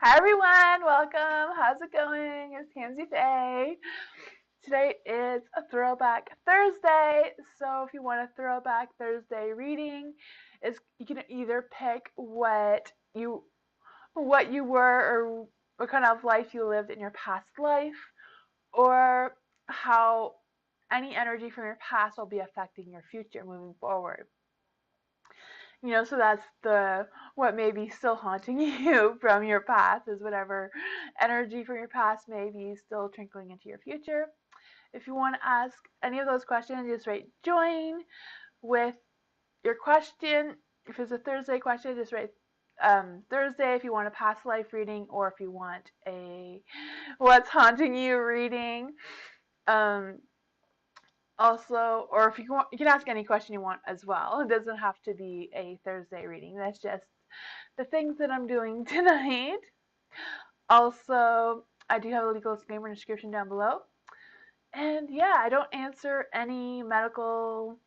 Hi everyone, welcome. How's it going? It's tamsyfae. Today is a Throwback Thursday, so if you want a Throwback Thursday reading, you can either pick what you were or what kind of life you lived in your past life, or how any energy from your past will be affecting your future moving forward. So that's what may be still haunting you from your past, is whatever energy from your past may be still trickling into your future. If you want to ask any of those questions, just write join with your question. If it's a Thursday question, just write Thursday if you want a past life reading, or if you want a what's haunting you reading. Also, or if you want, you can ask any question you want as well. It doesn't have to be a Thursday reading. That's just the things that I'm doing tonight. Also, I do have a legal disclaimer in the description down below. And yeah, I don't answer any medical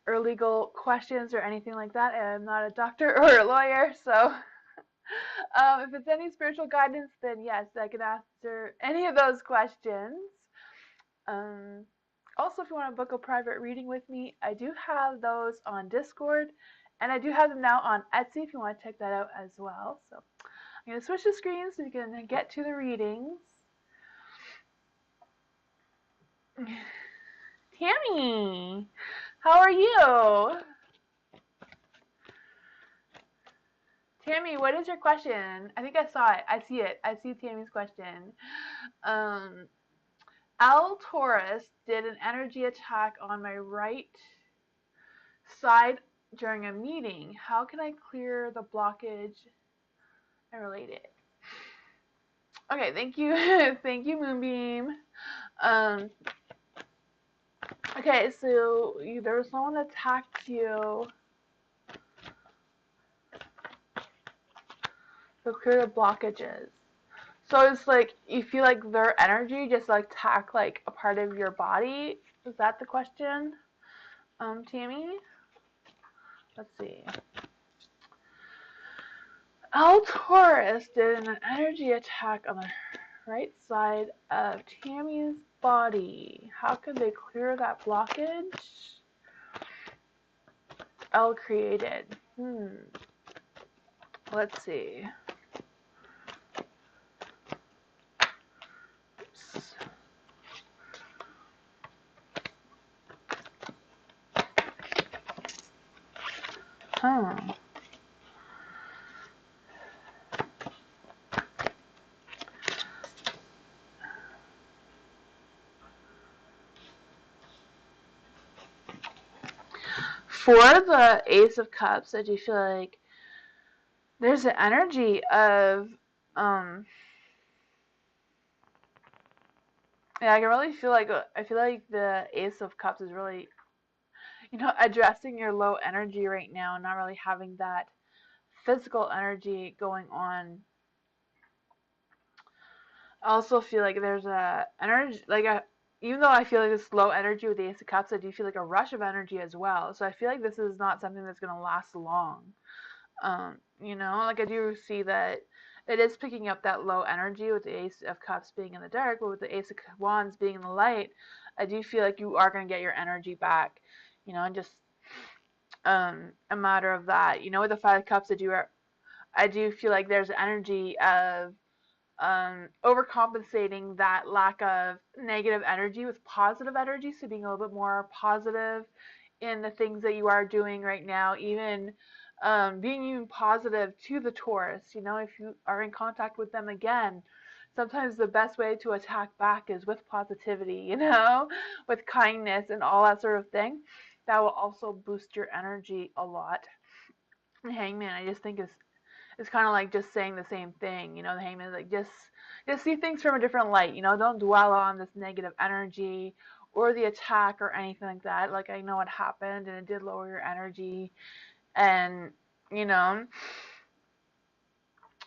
or legal questions or anything like that. I'm not a doctor or a lawyer, so if it's any spiritual guidance, then yes, I can answer any of those questions. Also, if you want to book a private reading with me, I do have those on Discord, and I do have them now on Etsy if you want to check that out as well. So I'm going to switch the screens so you can get to the readings. Tammy, how are you? Tammy, what is your question? I think I saw it. I see it. I see Tammy's question. Al Taurus did an energy attack on my right side during a meeting. How can I clear the blockage and relate it? Okay, thank you. Thank you, Moonbeam. Okay, so there was someone that attacked you. So clear the blockages. So it's like you feel like their energy just like attack like a part of your body. Is that the question, Tammy? Let's see. Al Taurus did an energy attack on the right side of Tammy's body. How could they clear that blockage? L created. Let's see. For the Ace of Cups, I do feel like there's an energy of yeah, I can really feel like the Ace of Cups is really, addressing your low energy right now and not really having that physical energy going on. I also feel like there's a energy, even though I feel like this low energy with the Ace of Cups, I do feel like a rush of energy as well. So I feel like this is not something that's going to last long. I do see that it is picking up that low energy with the Ace of Cups being in the dark, but with the Ace of Wands being in the light, I do feel like you are going to get your energy back, and just a matter of that. With the Five of Cups, I do feel like there's energy of overcompensating that lack of negative energy with positive energy, so being a little bit more positive in the things that you are doing right now, even being even positive to the Taurus. If you are in contact with them again, sometimes the best way to attack back is with positivity, with kindness and all that sort of thing. That will also boost your energy a lot. And Hangman, I just think is kind of like just saying the same thing. The Hangman is like just see things from a different light. Don't dwell on this negative energy or the attack or anything like that. Like, I know it happened and it did lower your energy, and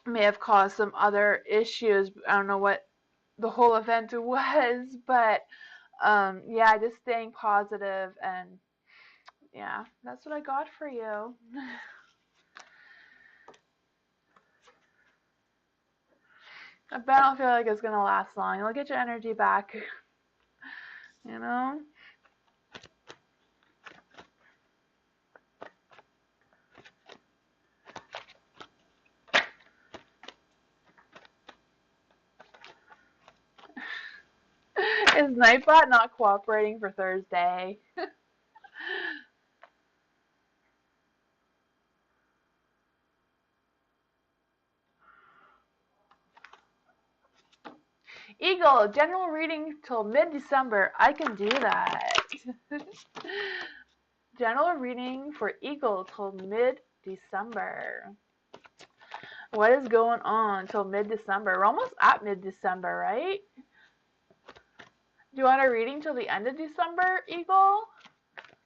may have caused some other issues. I don't know what the whole event was, but yeah, just staying positive, and yeah, that's what I got for you. But I don't feel like it's gonna last long. You'll get your energy back, you know? Is Nightbot not cooperating for Thursday? Eagle, general reading till mid-December. I can do that. General reading for Eagle till mid-December. What is going on till mid-December? We're almost at mid-December, right? Do you want a reading till the end of December, Eagle?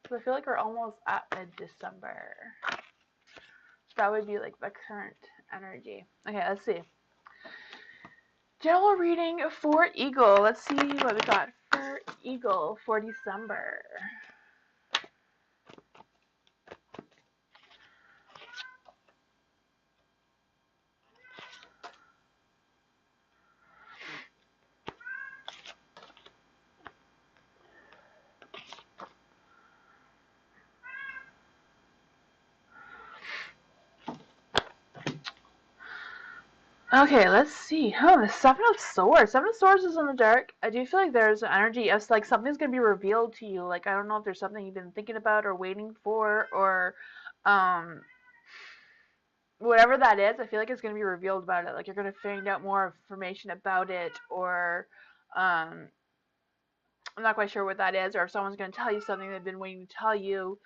Because I feel like we're almost at mid-December. That would be like the current energy. Okay, let's see. General reading for Eagle. Let's see what we got for Eagle for December. Okay, let's see. Oh, the Seven of Swords. Seven of Swords is in the dark. I do feel like there's an energy of like something's going to be revealed to you. Like, I don't know if there's something you've been thinking about or waiting for, or whatever that is. I feel like it's going to be revealed about it. Like, you're going to find out more information about it, or I'm not quite sure what that is, or if someone's going to tell you something they've been waiting to tell you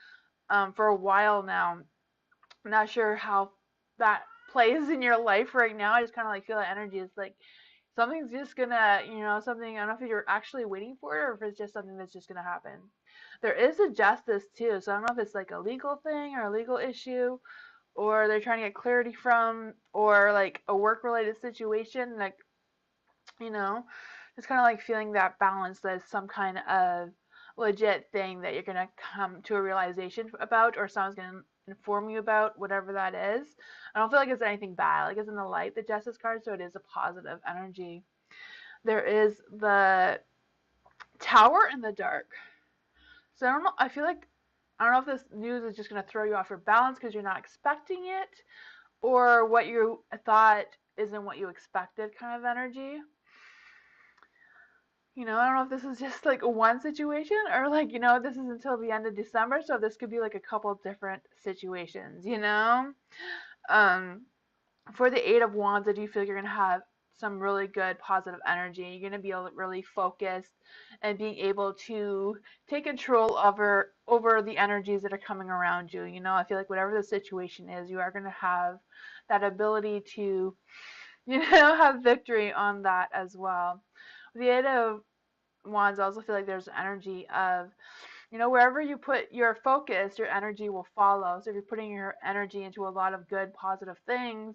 for a while now. I'm not sure how that plays in your life right now. I just kind of like feel that energy is like something's just gonna, something, I don't know if you're actually waiting for it or if it's just something that's just gonna happen. There is a justice too, so I don't know if it's like a legal thing or a legal issue, or they're trying to get clarity from, or like a work related situation, like, just kind of like feeling that balance that is some kind of legit thing that you're gonna come to a realization about, or someone's gonna inform you about, whatever that is. I don't feel like it's anything bad. Like, it's in the light, the Justice card, so it is a positive energy. There is the Tower in the dark. So I don't know. I don't know if this news is just gonna throw you off your balance because you're not expecting it, or what you thought isn't what you expected kind of energy. I don't know if this is just like one situation, or like, this is until the end of December, so this could be like a couple different situations, For the Eight of Wands, I do feel like you're going to have some really good positive energy. You're going to be really focused and being able to take control over the energies that are coming around you. I feel like whatever the situation is, you are going to have that ability to, have victory on that as well. The Eight of Wands, I also feel like there's energy of, wherever you put your focus, your energy will follow. So if you're putting your energy into a lot of good, positive things,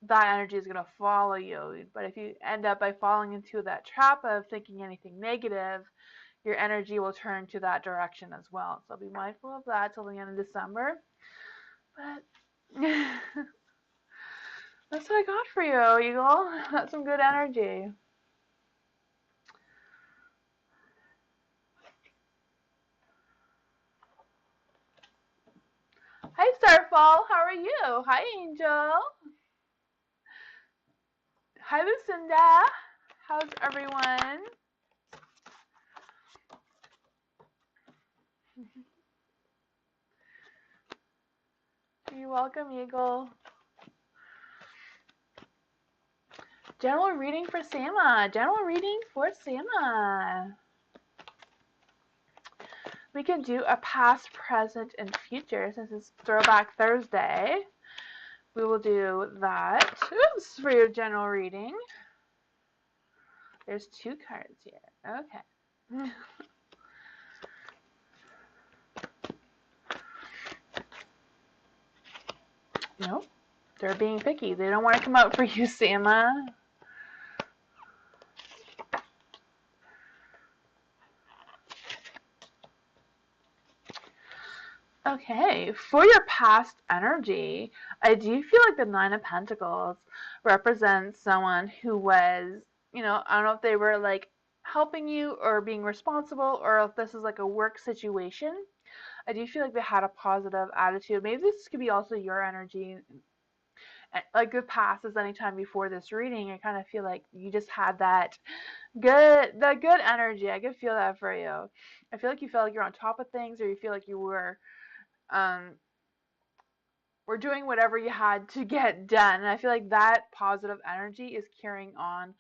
that energy is going to follow you. But if you end up by falling into that trap of thinking anything negative, your energy will turn to that direction as well. So be mindful of that till the end of December. But that's what I got for you, Eagle. That's some good energy. Hi, Starfall. How are you? Hi, Angel. Hi, Lucinda. How's everyone? You're welcome, Eagle. General reading for Sama. General reading for Sama. We can do a past, present, and future since it's Throwback Thursday. We will do that. Oops, for your general reading. There's two cards here. Okay. Nope. They're being picky. They don't want to come out for you, Sama. Okay, for your past energy, I do feel like the Nine of Pentacles represents someone who was, I don't know if they were like helping you or being responsible, or if this is like a work situation. I do feel like they had a positive attitude. Maybe this could be also your energy. Like the past is any time before this reading, I kind of feel like you just had that good energy. I could feel that for you. I feel like you felt like you're on top of things, or you feel like you um were doing whatever you had to get done. And I feel like that positive energy is carrying on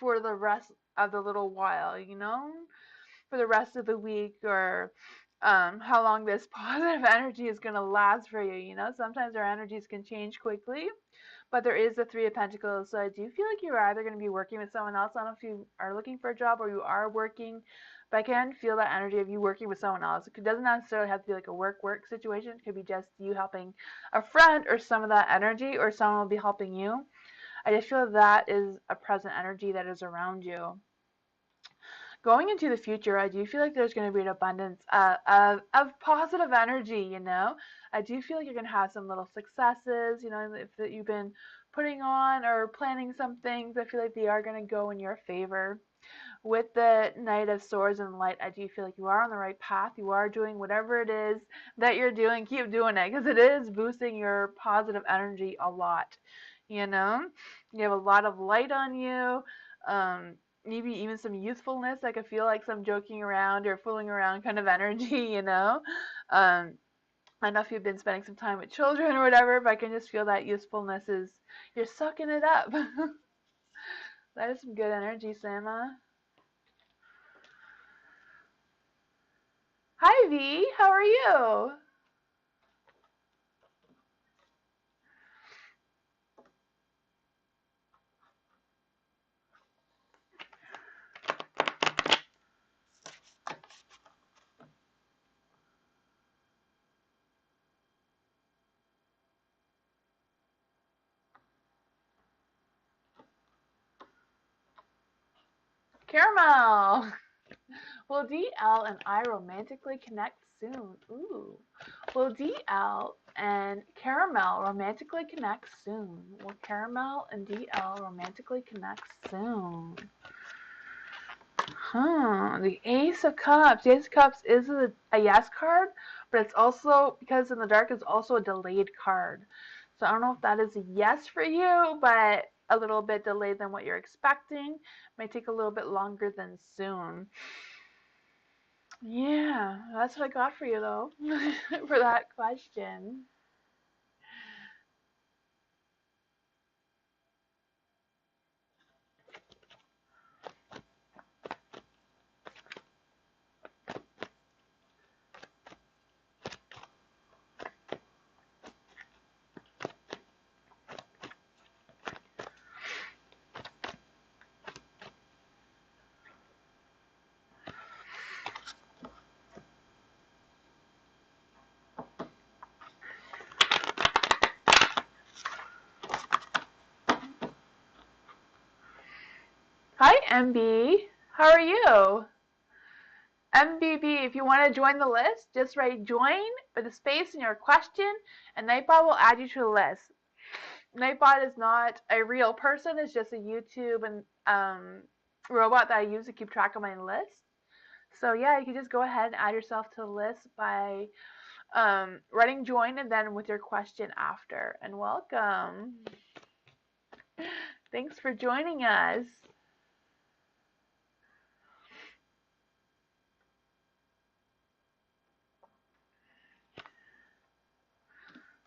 for the rest of the little while, for the rest of the week, or how long this positive energy is going to last for you. Sometimes our energies can change quickly, but there is the Three of Pentacles. So I do feel like you're either going to be working with someone else. I don't know if you are looking for a job or you are working, but I can feel that energy of you working with someone else. It doesn't necessarily have to be like a work situation. It could be just you helping a friend, or some of that energy, or someone will be helping you. I just feel that is a present energy that is around you. Going into the future, I do feel like there's going to be an abundance of positive energy, I do feel like you're going to have some little successes, if that you've been putting on or planning some things. I feel like they are going to go in your favor. With the Knight of Swords and Light, I do feel like you are on the right path. You are doing whatever it is that you're doing. Keep doing it, because it is boosting your positive energy a lot. You have a lot of light on you. Maybe even some youthfulness. I could feel like some joking around or fooling around kind of energy. I don't know if you've been spending some time with children or whatever, but I can just feel that youthfulness is, you're sucking it up. That is some good energy, Sama. Hi, V. How are you? Caramel. Will DL and I romantically connect soon? Ooh. Will DL and Caramel romantically connect soon? Will Caramel and DL romantically connect soon? The Ace of Cups. The Ace of Cups is a yes card, but it's also, because in the dark, it's also a delayed card. So I don't know if that is a yes for you, but a little bit delayed than what you're expecting. Might take a little bit longer than soon. Yeah, that's what I got for you, though, for that question. Hi, MB. How are you? MBB, if you want to join the list, just write join with a space in your question, and Nightbot will add you to the list. Nightbot is not a real person, it's just a YouTube and robot that I use to keep track of my list. So yeah, you can just go ahead and add yourself to the list by writing join and then with your question after. And welcome. Thanks for joining us.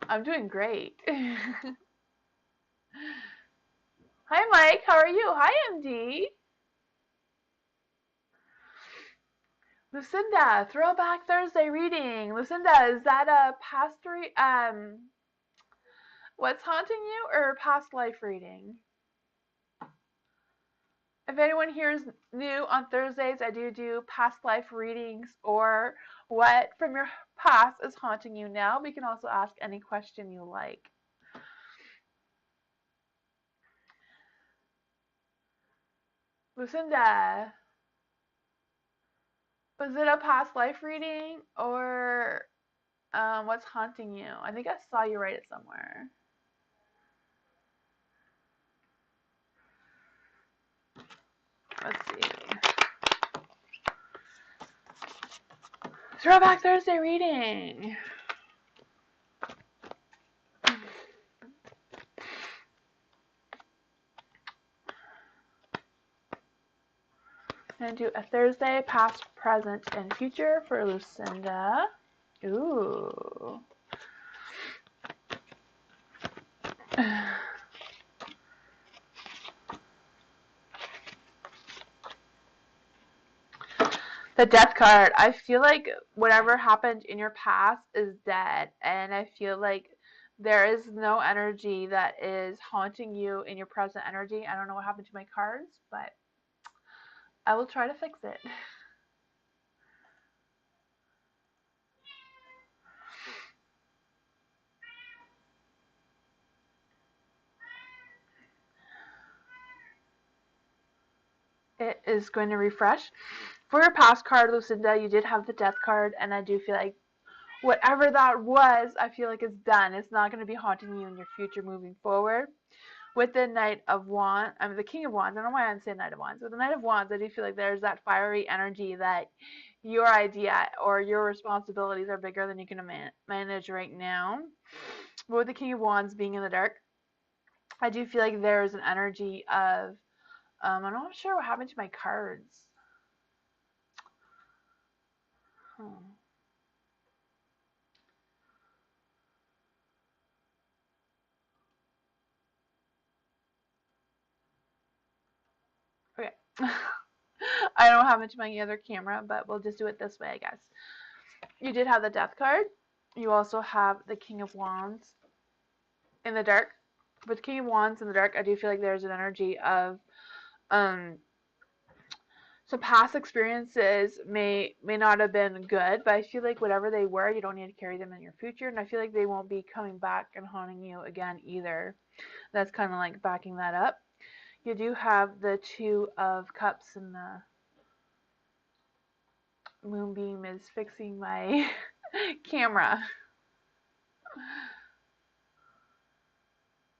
I'm doing great. Hi, Mike. How are you? Hi, MD. Lucinda, Throwback Thursday reading. Lucinda, is that a past what's haunting you, or past life reading? If anyone here is new on Thursdays, I do past life readings, or what from your past is haunting you now. We can also ask any question you like. Lucinda, was it a past life reading or what's haunting you? I think I saw you write it somewhere. Let's see. Throwback Thursday reading. I'm going to do a Thursday, past, present, and future for Lucinda. Ooh. The death card. I feel like whatever happened in your past is dead, and I feel like there is no energy that is haunting you in your present energy. I don't know what happened to my cards, but I will try to fix it. It is going to refresh. For your past card, Lucinda, you did have the death card, and I do feel like whatever that was, I feel like it's done. It's not going to be haunting you in your future moving forward. With the Knight of Wands, the King of Wands, I don't know why I'm saying Knight of Wands. With the Knight of Wands, I do feel like there's that fiery energy that your idea or your responsibilities are bigger than you can manage right now. But with the King of Wands being in the dark, I do feel like there's an energy of, I'm not sure what happened to my cards. Okay. I don't know what happened to my other camera, but we'll just do it this way, I guess. You did have the Death card. You also have the King of Wands in the dark. With King of Wands in the dark, I do feel like there's an energy of some past experiences may not have been good, but I feel like whatever they were, you don't need to carry them in your future, and I feel like they won't be coming back and haunting you again either. That's kind of like backing that up. You do have the Two of Cups, and the moonbeam is fixing my camera.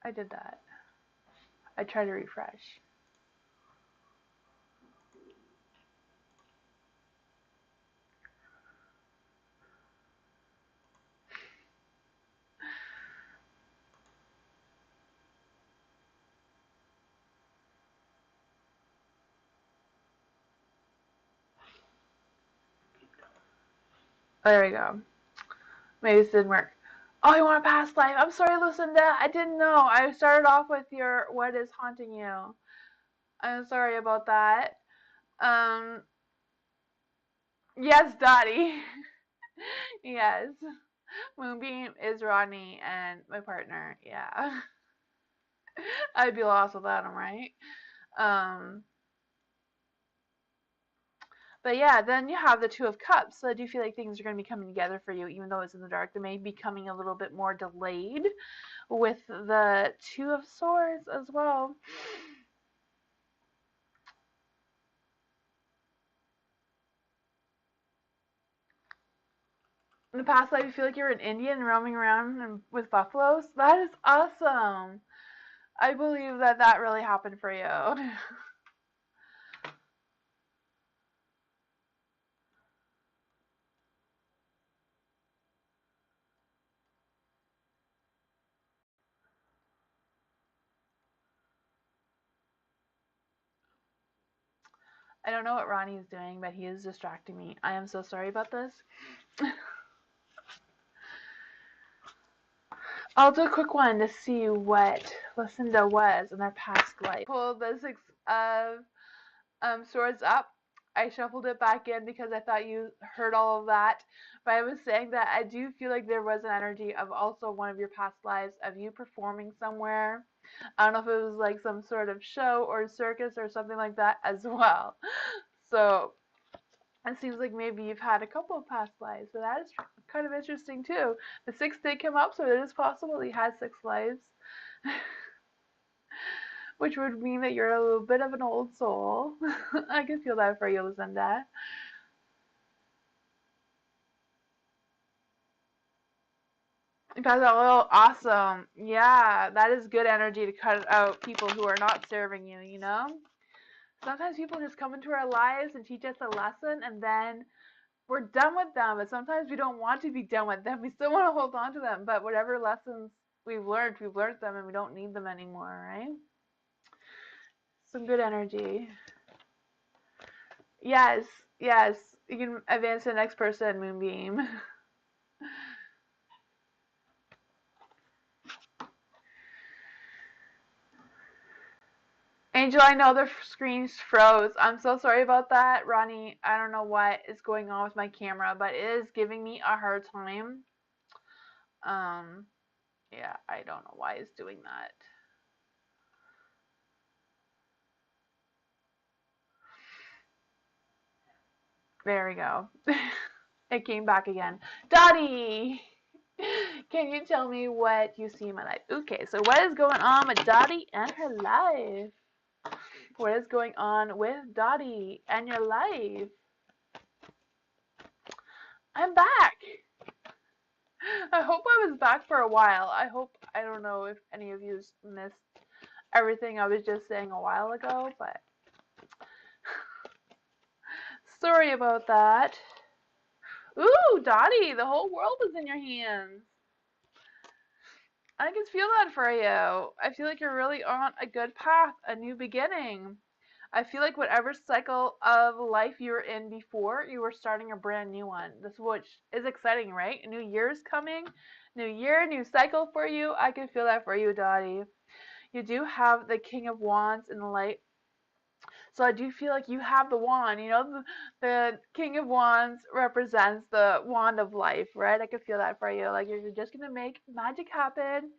I did that. I tried to refresh. Oh, there we go. Maybe this didn't work. Oh, you want a past life? I'm sorry, Lucinda. I didn't know. I started off with your what is haunting you. I'm sorry about that. Yes, Dottie. Yes. Moonbeam is Rodney and my partner. Yeah. I'd be lost without him, right? Um, but yeah, then you have the Two of Cups. So I do feel like things are going to be coming together for you, even though it's in the dark. They may be coming a little bit more delayed with the Two of Swords as well. In the past life, you feel like you're an Indian roaming around with buffaloes. That is awesome. I believe that that really happened for you. I don't know what Ronnie is doing, but he is distracting me. I am so sorry about this. I'll do a quick one to see what Lucinda was in their past life. Pull the Six of Swords up. I shuffled it back in because I thought you heard all of that. But I was saying that I do feel like there was an energy of also one of your past lives of you performing somewhere. I don't know if it was like some sort of show or circus or something like that as well. So it seems like maybe you've had a couple of past lives. So that is kind of interesting too. The six did come up, so it is possible he had 6 lives. which would mean that you're a little bit of an old soul. I can feel that for you, Lucinda. You guys are all awesome. Yeah, that is good energy to cut out people who are not serving you, you know? Sometimes people just come into our lives and teach us a lesson, and then we're done with them. But sometimes we don't want to be done with them. We still want to hold on to them. But whatever lessons we've learned them, and we don't need them anymore, right? Some good energy. Yes, yes. You can advance to the next person, Moonbeam. Angel, I know the screen's froze. I'm so sorry about that. Ronnie, I don't know what is going on with my camera, but it is giving me a hard time. Yeah, I don't know why it's doing that. There we go. It came back again. Dottie! Can you tell me what you see in my life? Okay, so what is going on with Dottie and her life? What is going on with Dottie and your life? I'm back! I hope I was back for a while. I don't know if any of you missed everything I was just saying a while ago, but sorry about that. Ooh, Dottie, the whole world is in your hands. I can feel that for you. I feel like you're really on a good path, a new beginning. I feel like whatever cycle of life you were in before, you were starting a brand new one. This which is exciting, right? A new year's coming. New year, new cycle for you. I can feel that for you, Dottie. You do have the King of Wands in the light. So I do feel like you have the wand. You know, the King of Wands represents the wand of life, right? I can feel that for you. Like you're just going to make magic happen.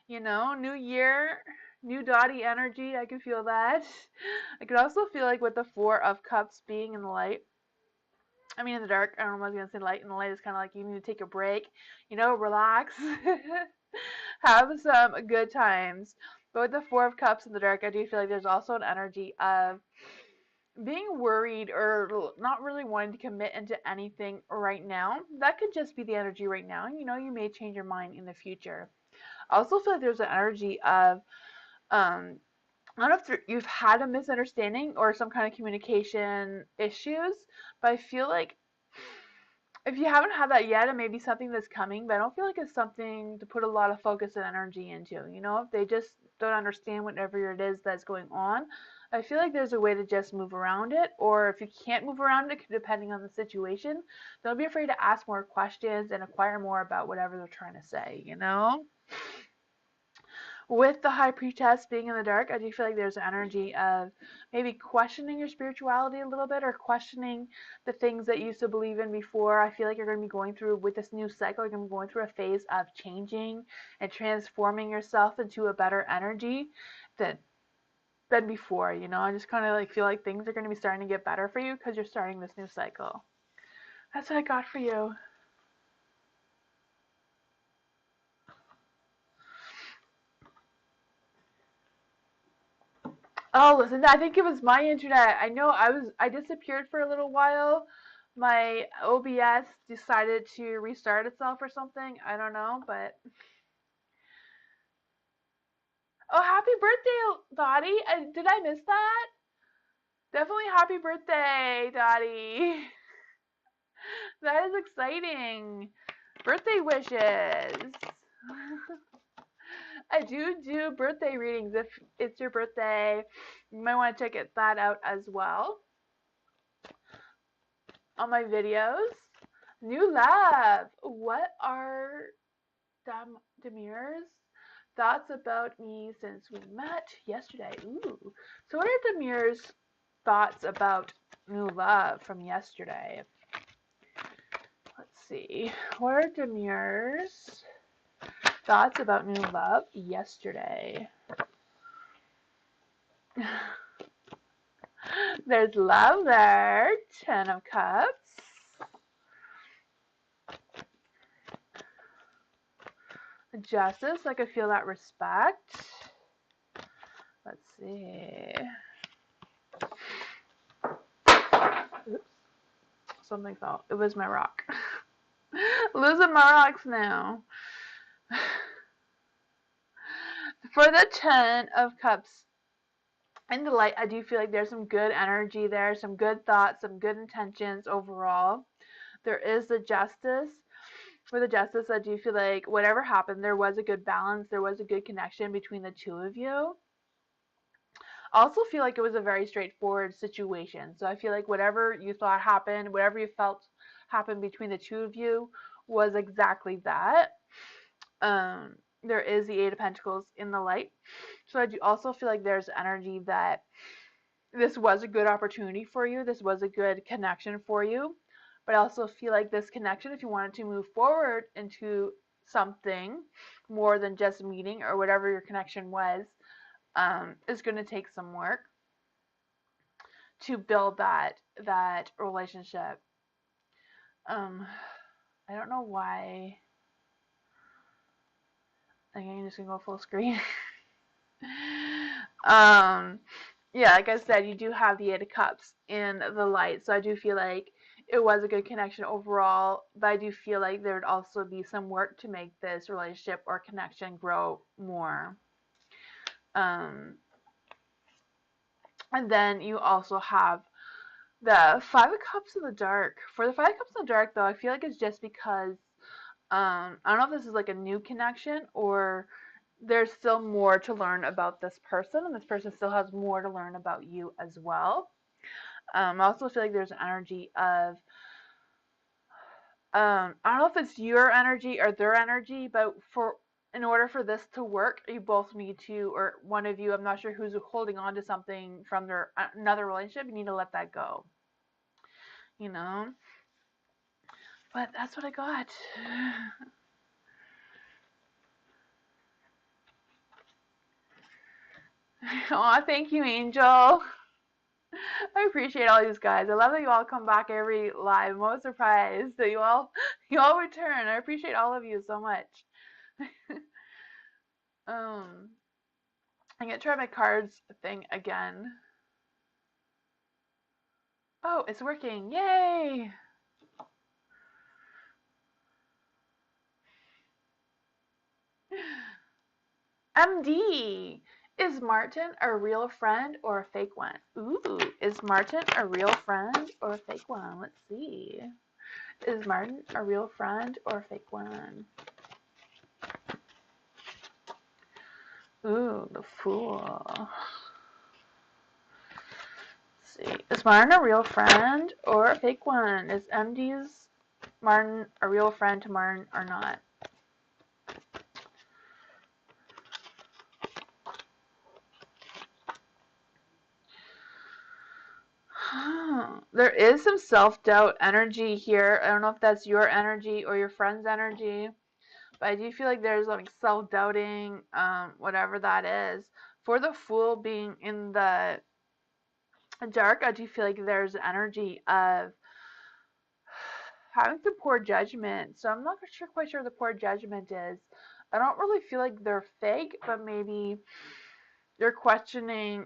You know, new year, new Dottie energy. I can feel that. I could also feel like with the Four of Cups being in the light. I mean, in the dark. I don't know what I was going to say light. In the light is kind of like you need to take a break. You know, relax. Have some good times. But with the Four of Cups in the dark, I do feel like there's also an energy of being worried or not really wanting to commit into anything right now. That could just be the energy right now. You know, you may change your mind in the future. I also feel like there's an energy of I don't know if you've had a misunderstanding or some kind of communication issues, but I feel like if you haven't had that yet, it may be something that's coming, but I don't feel like it's something to put a lot of focus and energy into. You know, if they just don't understand whatever it is that's going on, I feel like there's a way to just move around it, or if you can't move around it, depending on the situation, don't be afraid to ask more questions and inquire more about whatever they're trying to say, you know? With the High Priestess being in the dark, I do feel like there's an energy of maybe questioning your spirituality a little bit or questioning the things that you used to believe in before. I feel like you're going to be going through, with this new cycle, you're going to be going through a phase of changing and transforming yourself into a better energy than before, you know? I just kind of like feel like things are going to be starting to get better for you because you're starting this new cycle. That's what I got for you. Oh, listen, I think it was my internet. I know I disappeared for a little while. My OBS decided to restart itself or something. I don't know, but oh, happy birthday, Dottie. Did I miss that? Definitely happy birthday, Dottie. That is exciting. Birthday wishes. I do birthday readings if it's your birthday. You might want to check that out as well on my videos. New love. What are Demir's thoughts about me since we met yesterday? Ooh. So what are Demir's thoughts about new love from yesterday? Let's see. What are Demir's thoughts about new love yesterday? There's love there. 10 of Cups. Justice, I could feel that respect. Let's see. Oops. Something fell. It was my rock. Losing my rocks now. For the 10 of Cups in the light, I do feel like there's some good energy there, some good thoughts, some good intentions overall. There is the Justice. For the Justice, I do feel like whatever happened, there was a good balance, there was a good connection between the two of you. I also feel like it was a very straightforward situation. So I feel like whatever you thought happened, whatever you felt happened between the two of you was exactly that. There is the Eight of Pentacles in the light. So I do also feel like there's energy that this was a good opportunity for you. This was a good connection for you. But I also feel like this connection, if you wanted to move forward into something more than just meeting or whatever your connection was, is going to take some work to build that relationship. I don't know why. I think I'm just gonna go full screen. Yeah, like I said, you do have the Eight of Cups in the light, so I do feel like it was a good connection overall, but I do feel like there would also be some work to make this relationship or connection grow more. And then you also have the Five of Cups in the dark. For the Five of Cups in the dark, though, I feel like it's just because I don't know if this is like a new connection or there's still more to learn about this person, and this person still has more to learn about you as well. I also feel like there's an energy of I don't know if it's your energy or their energy, but in order for this to work, you both need to, or one of you, I'm not sure who's holding on to something from their another relationship, you need to let that go. You know? But that's what I got. Aw, thank you, Angel. I appreciate all these guys. I love that you all come back every live. I'm always surprised that you all return. I appreciate all of you so much. I'm gonna try my cards thing again. Oh, it's working. Yay! MD. Is Martin a real friend or a fake one? Ooh, is Martin a real friend or a fake one? Let's see. Is Martin a real friend or a fake one? Ooh, the Fool. Let's see. Is Martin a real friend or a fake one? Is MD's Martin a real friend to Martin or not? There is some self-doubt energy here. I don't know if that's your energy or your friend's energy, but I do feel like there's like self-doubting, whatever that is. For the Fool being in the dark, I do feel like there's energy of having some poor judgment. So I'm not quite sure the poor judgment is. I don't really feel like they're fake, but maybe you're questioning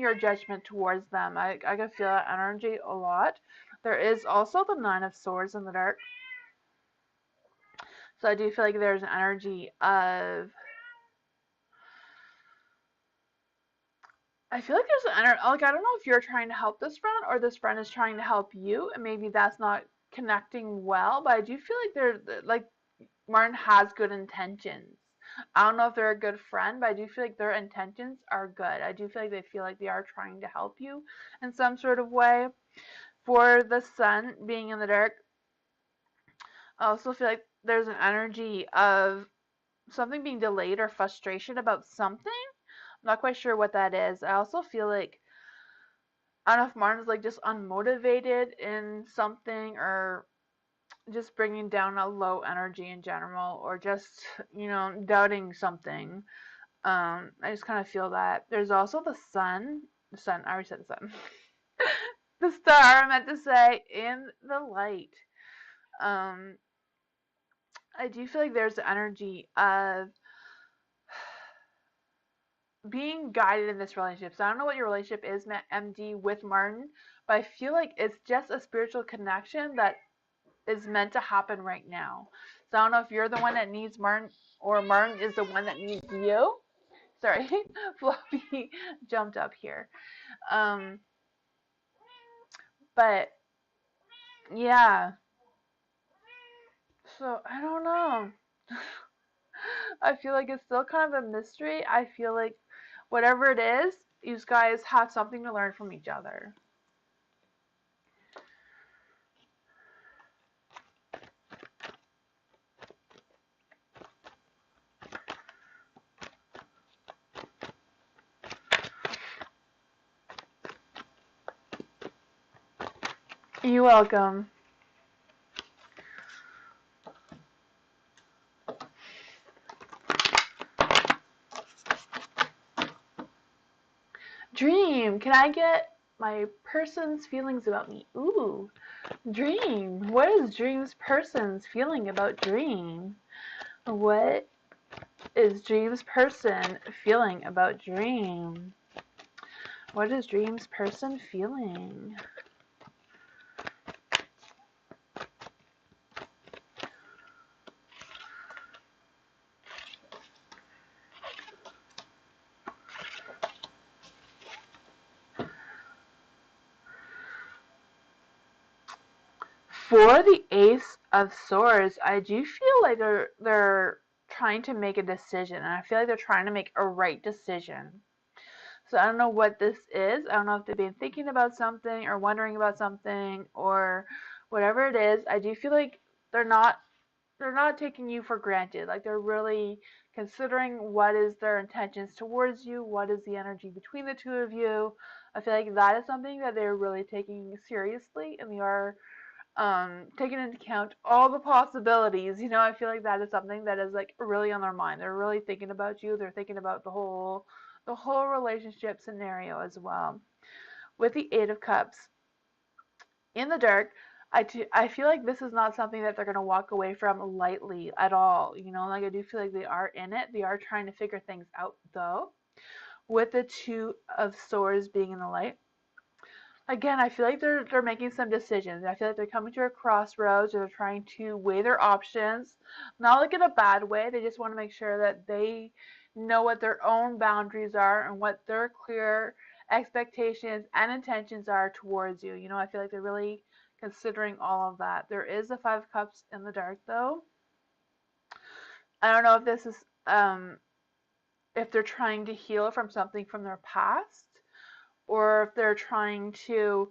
your judgment towards them. I can feel that energy a lot. There is also the Nine of Swords in the dark. So I do feel like there's an energy of I feel like there's an energy like I don't know if you're trying to help this friend or this friend is trying to help you and maybe that's not connecting well, but I do feel like there's like Martin has good intentions. I don't know if they're a good friend, but I do feel like their intentions are good. I do feel like they feel like they are trying to help you in some sort of way. For the Sun being in the dark, I also feel like there's an energy of something being delayed or frustration about something. I'm not quite sure what that is. I also feel like I don't know if Martin's like just unmotivated in something or just bringing down a low energy in general or just, doubting something. I just kind of feel that. There's also the sun. I already said the sun. The star, I meant to say, in the light. Um, I do feel like there's the energy of, being guided in this relationship. So I don't know what your relationship is, MD, with Martin, but I feel like it's just a spiritual connection that is meant to happen right now. So I don't know if you're the one that needs Martin or Martin is the one that needs you. Sorry, Fluffy jumped up here. But yeah, so I don't know. I feel like it's still kind of a mystery. I feel like whatever it is, you guys have something to learn from each other. You're welcome. Dream, can I get my person's feelings about me? Ooh, Dream. What is Dream's person's feeling about Dream? What is Dream's person feeling about Dream? What is Dream's person feeling? For the Ace of Swords, I do feel like they're trying to make a decision, and I feel like they're trying to make a right decision. So I don't know what this is. I don't know if they've been thinking about something or wondering about something or whatever it is. I do feel like they're not taking you for granted. Like they're really considering what is their intentions towards you, what is the energy between the two of you. I feel like that is something that they're really taking seriously, and they are taking into account all the possibilities. You know, I feel like that is something that is like really on their mind. They're really thinking about you. They're thinking about the whole relationship scenario as well. With the Eight of Cups in the dark, I feel like this is not something that they're going to walk away from lightly at all. You know, like I do feel like they are in it. They are trying to figure things out though. With the Two of Swords being in the light, again, I feel like they're making some decisions. I feel like they're coming to a crossroads, or they're trying to weigh their options. Not like in a bad way. They just want to make sure that they know what their own boundaries are and what their clear expectations and intentions are towards you. You know, I feel like they're really considering all of that. There is a Five of Cups in the dark though. I don't know if this is if they're trying to heal from something from their past, or if they're trying to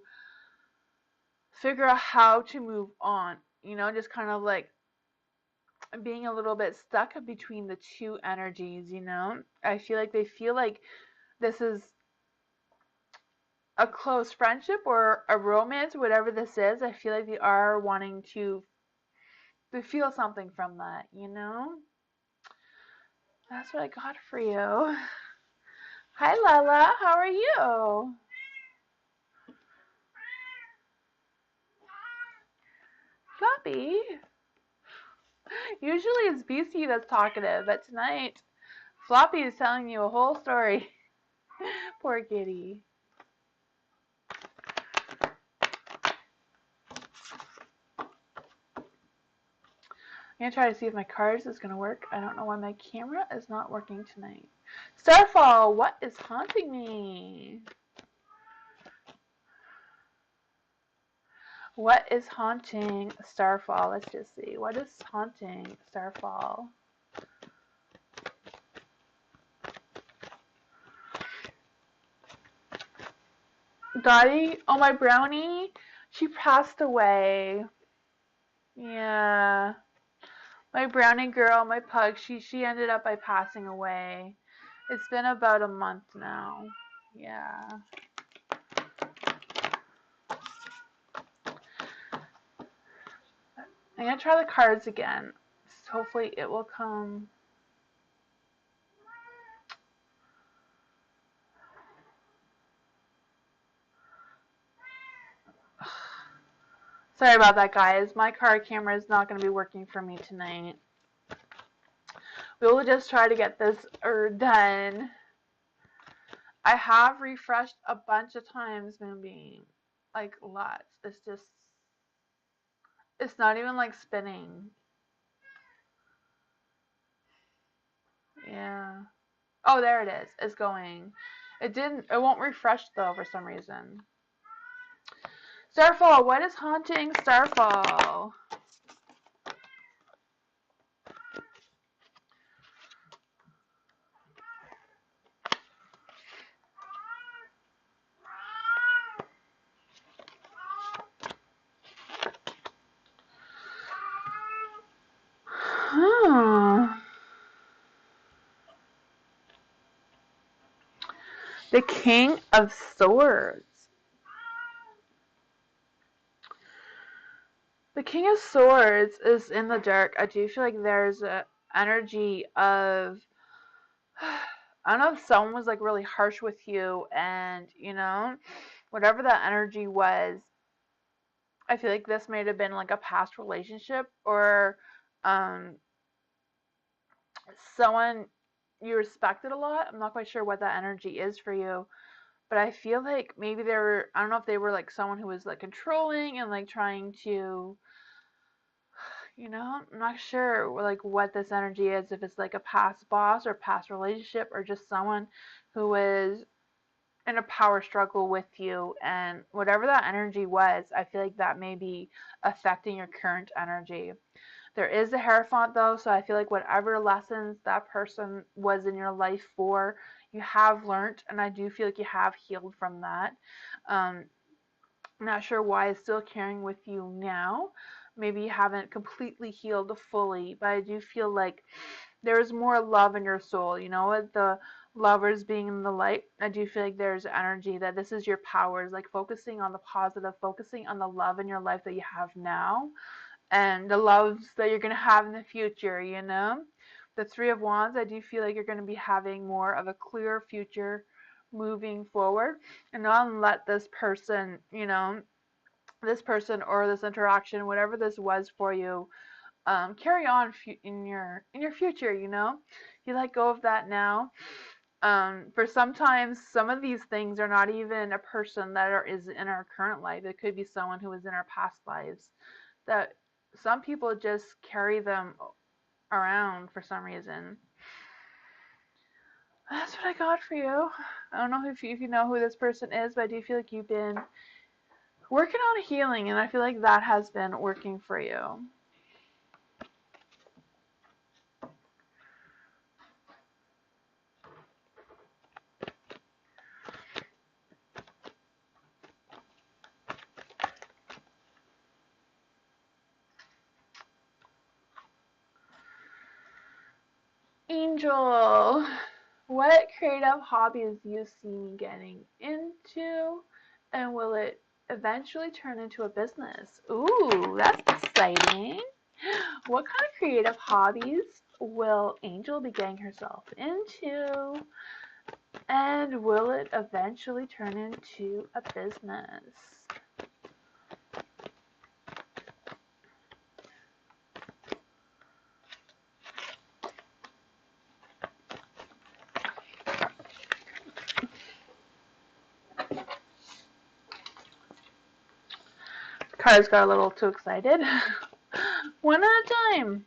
figure out how to move on, you know, just kind of like being a little bit stuck between the two energies, you know. I feel like they feel like this is a close friendship or a romance, whatever this is. I feel like they are wanting to feel something from that, you know. That's what I got for you. Hi Lala, how are you? Floppy. Usually it's BC that's talkative, but tonight Floppy is telling you a whole story. Poor kitty. I'm going to try to see if my cards is going to work. I don't know why my camera is not working tonight. Starfall, what is haunting me? What is haunting Starfall? Let's just see. What is haunting Starfall? Dottie? Oh, my brownie? She passed away. Yeah. My brownie girl, my pug, she ended up by passing away. It's been about a month now. Yeah. I'm going to try the cards again. Hopefully it will come. Sorry about that, guys. My card camera is not going to be working for me tonight. We will just try to get this done. I have refreshed a bunch of times, Moonbeam. Like lots. It's not even like spinning. Yeah. Oh, there it is. It's going. It won't refresh though for some reason. Starfall, what is haunting Starfall? The King of Swords. The King of Swords is in the dark. I do feel like there's an energy of, I don't know if someone was like really harsh with you, and whatever that energy was, I feel like this may have been like a past relationship, or um, someone you respected a lot. I'm not quite sure what that energy is for you, but I feel like maybe they were, I don't know if they were like someone who was like controlling and like trying to, I'm not sure like what this energy is, if it's like a past boss or past relationship, or just someone who was in a power struggle with you, and whatever that energy was, I feel like that may be affecting your current energy. There is a Hierophant though, so I feel like whatever lessons that person was in your life for, you have learned, and I do feel like you have healed from that. Um, I'm not sure why it's still carrying with you now. Maybe you haven't completely healed fully, but I do feel like there is more love in your soul. With the lovers being in the light, I do feel like there's energy that this is your powers, like focusing on the positive, focusing on the love in your life that you have now, and the loves that you're going to have in the future. The Three of Wands, I do feel like you're going to be having more of a clear future moving forward, and not let this person or this interaction, whatever this was for you, carry on in your future. You let go of that now. For sometimes some of these things are not even a person that is in our current life. It could be someone who was in our past lives, that some people just carry them around for some reason. That's what I got for you. I don't know if you know who this person is, but I do feel like you've been working on healing, and I feel like that has been working for you. Angel, what creative hobbies do you see me getting into, and will it eventually turn into a business? Ooh, that's exciting. What kind of creative hobbies will Angel be getting herself into, and will it eventually turn into a business? The cards got a little too excited. One at a time.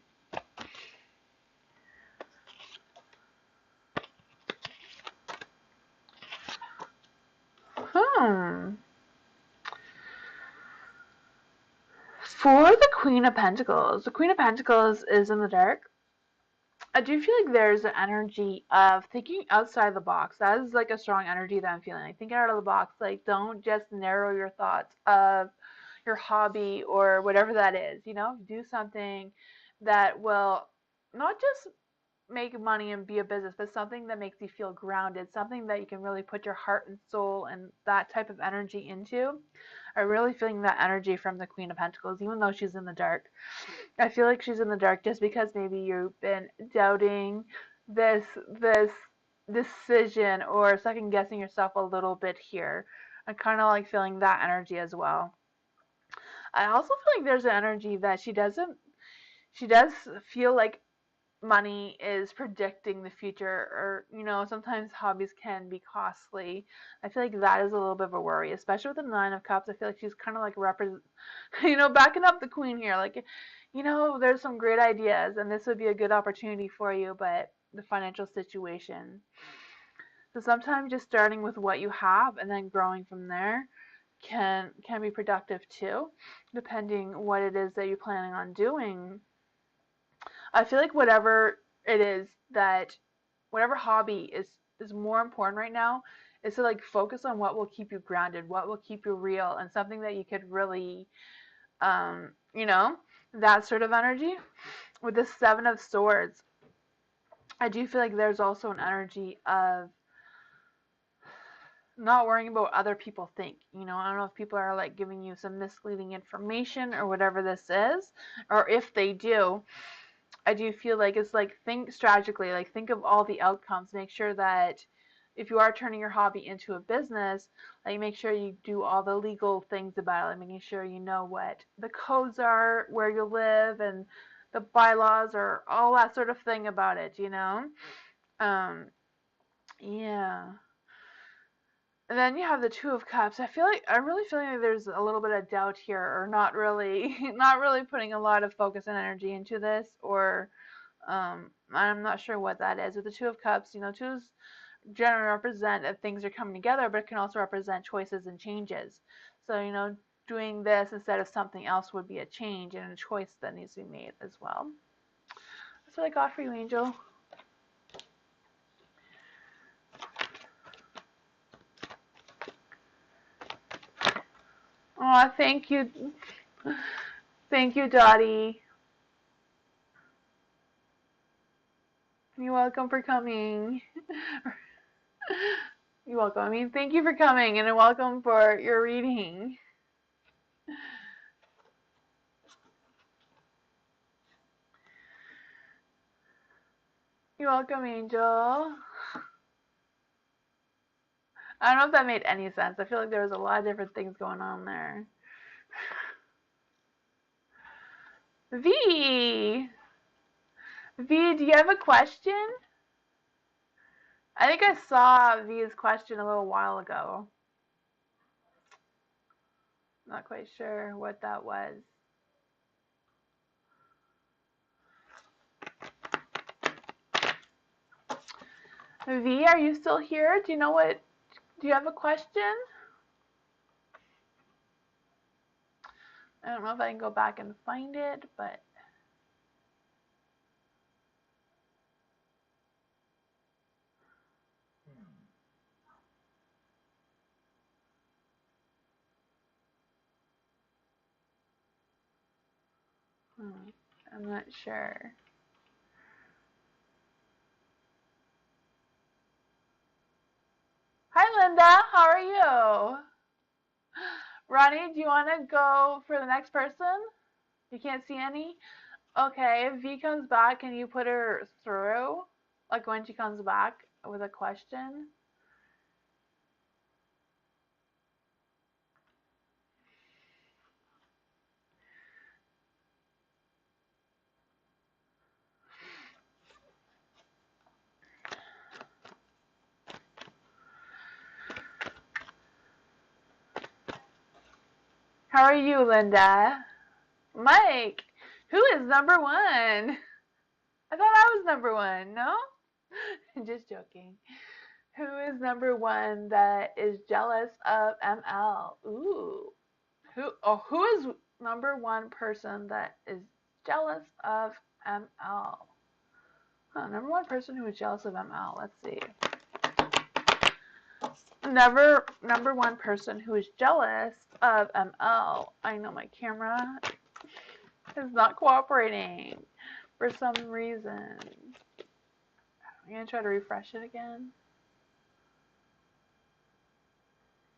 Hmm. For the Queen of Pentacles, the Queen of Pentacles is in the dark. I do feel like there's an energy of thinking outside the box. That is like a strong energy that I'm feeling. Like, think out of the box. Like, don't just narrow your thoughts of your hobby or whatever that is. Do something that will not just make money and be a business, but something that makes you feel grounded, something that you can really put your heart and soul and that type of energy into. I'm really feeling that energy from the Queen of Pentacles, even though she's in the dark. I feel like she's in the dark just because maybe you've been doubting this decision or second guessing yourself a little bit here. I'm kind of like feeling that energy as well. I also feel like there's an energy that she does feel like money is predicting the future, or sometimes hobbies can be costly. I feel like that is a little bit of a worry, especially with the Nine of Cups. I feel like she's kind of like backing up the Queen here, like, there's some great ideas and this would be a good opportunity for you, but the financial situation. So sometimes just starting with what you have and then growing from there can be productive too, depending what it is that you're planning on doing. I feel like whatever it is that whatever hobby is more important right now is to like focus on what will keep you grounded, what will keep you real, and something that you could really that sort of energy. With the Seven of Swords, I do feel like there's also an energy of not worrying about what other people think. I don't know if people are like giving you some misleading information or whatever this is, or if they do, I do feel like it's like think strategically, like think of all the outcomes, make sure that if you are turning your hobby into a business, like make sure you do all the legal things about it, like making sure you know what the codes are, where you live, and the bylaws, or all that sort of thing about it, yeah. And then you have the Two of Cups. I'm really feeling like there's a little bit of doubt here, or not really, not really putting a lot of focus and energy into this, or I'm not sure what that is. With the Two of Cups, twos generally represent that things are coming together, but it can also represent choices and changes. So, doing this instead of something else would be a change and a choice that needs to be made as well. That's what I got for you, Angel. Oh, thank you. Thank you, Dottie. You're welcome for coming. You're welcome. I mean, thank you for coming and welcome for your reading. You're welcome, Angel. I don't know if that made any sense. I feel like there was a lot of different things going on there. V! V, do you have a question? I think I saw V's question a little while ago. Not quite sure what that was. V, are you still here? Do you have a question? I don't know if I can go back and find it, but I'm not sure. Hi, Linda. How are you? Ronnie, do you want to go for the next person? You can't see any? Okay, if V comes back, can you put her through? Like when she comes back with a question? How are you, Linda? Mike, who is number one? I thought I was number one, no? Just joking. Who is number one that is jealous of ML? Ooh. Who is number one person that is jealous of ML? Number one person who is jealous of ML. Let's see. Number one person who is jealous of ML. I know my camera is not cooperating for some reason. I'm going to try to refresh it again.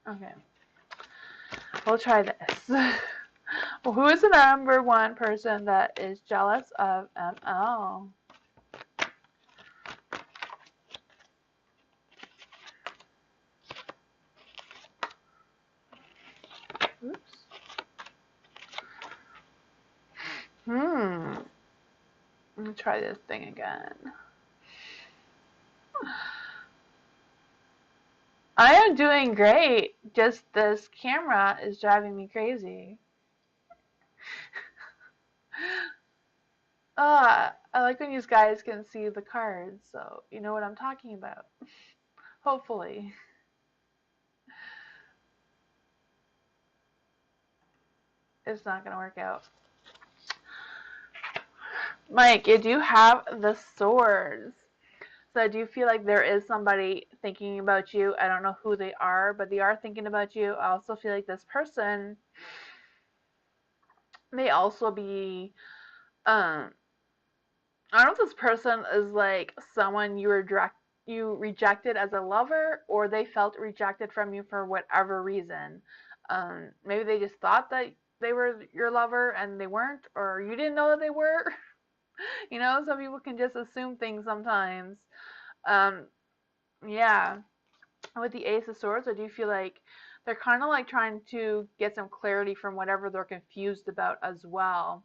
Okay. We'll try this. Well, who is the number one person that is jealous of ML? Oops. try this thing again. I am doing great. Just this camera is driving me crazy. I like when you guys can see the cards, so you know what I'm talking about. Hopefully. It's not going to work out. Mike, you do have the swords. So I do feel like there is somebody thinking about you. I don't know who they are, but they are thinking about you. I also feel like this person may also be, I don't know if this person is like someone you rejected as a lover, or they felt rejected from you for whatever reason. Maybe they just thought that they were your lover and they weren't, or you didn't know that they were. You know, some people can just assume things sometimes. Yeah. With the Ace of Swords, I do feel like they're kind of like trying to get some clarity from whatever they're confused about as well.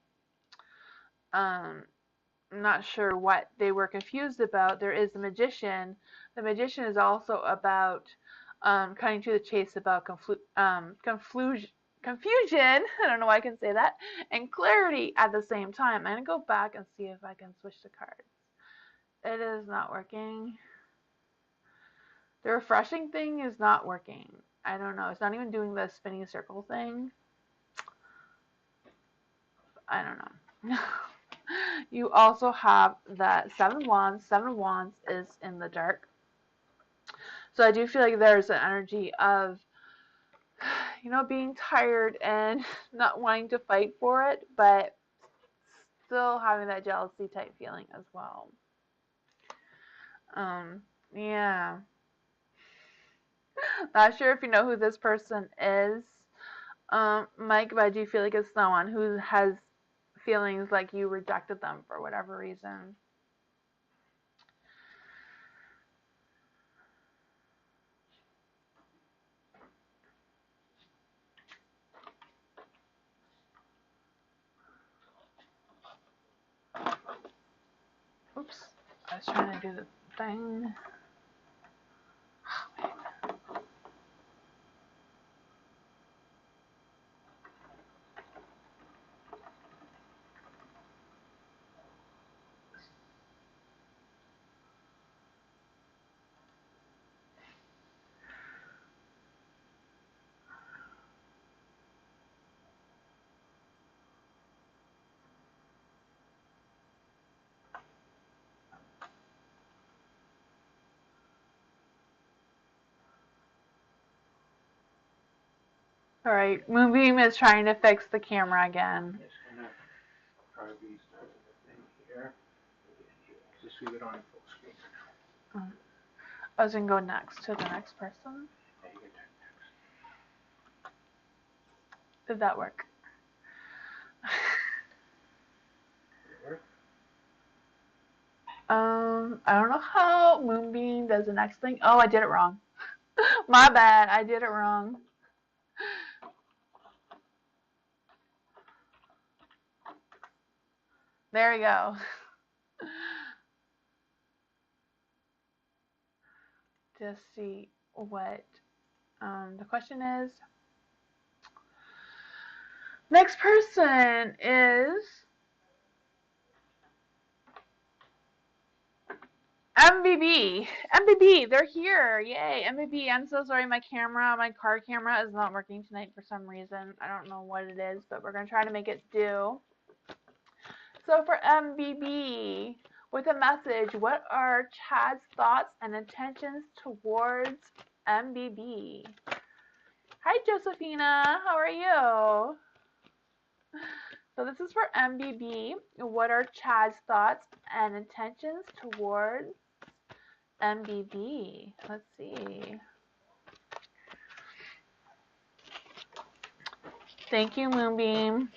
I'm not sure what they were confused about. There is the Magician. The Magician is also about cutting to the chase about confusion. I don't know why I can say that. And clarity at the same time. I'm going to go back and see if I can switch the cards. It is not working. The refreshing thing is not working. I don't know. It's not even doing the spinning circle thing. I don't know. You also have the Seven Wands. Seven Wands is in the dark. So I do feel like there's an energy of, you know, being tired and not wanting to fight for it, but still having that jealousy type feeling as well. Yeah. Not sure if you know who this person is, Mike, but I do feel like it's someone who has feelings like you rejected them for whatever reason. Oops, I was trying to do the thing. Alright, Moonbeam is trying to fix the camera again. Just gonna probably start the thing here. Just leave it on full screen. I was gonna go next to the next person. Yeah, you can turn next. Did that work? I don't know how Moonbeam does the next thing. Oh, I did it wrong. My bad, I did it wrong. There we go. Just see what the question is. Next person is MBB. MBB, they're here. Yay, MBB. I'm so sorry my card camera is not working tonight for some reason. I don't know what it is, but we're going to try to make it do. So for MBB, with a message, what are Chad's thoughts and intentions towards MBB? Hi, Josephina. How are you? So this is for MBB. What are Chad's thoughts and intentions towards MBB? Let's see. Thank you, Moonbeam.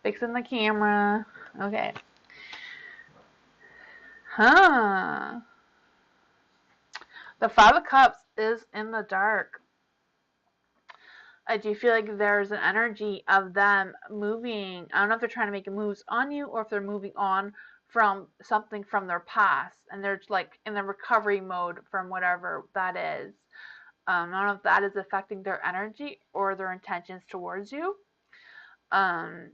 Fixing the camera. Okay. Huh. The Five of Cups is in the dark. I do feel like there's an energy of them moving. I don't know if they're trying to make moves on you or if they're moving on from something from their past and they're like in the recovery mode from whatever that is. I don't know if that is affecting their energy or their intentions towards you. Um,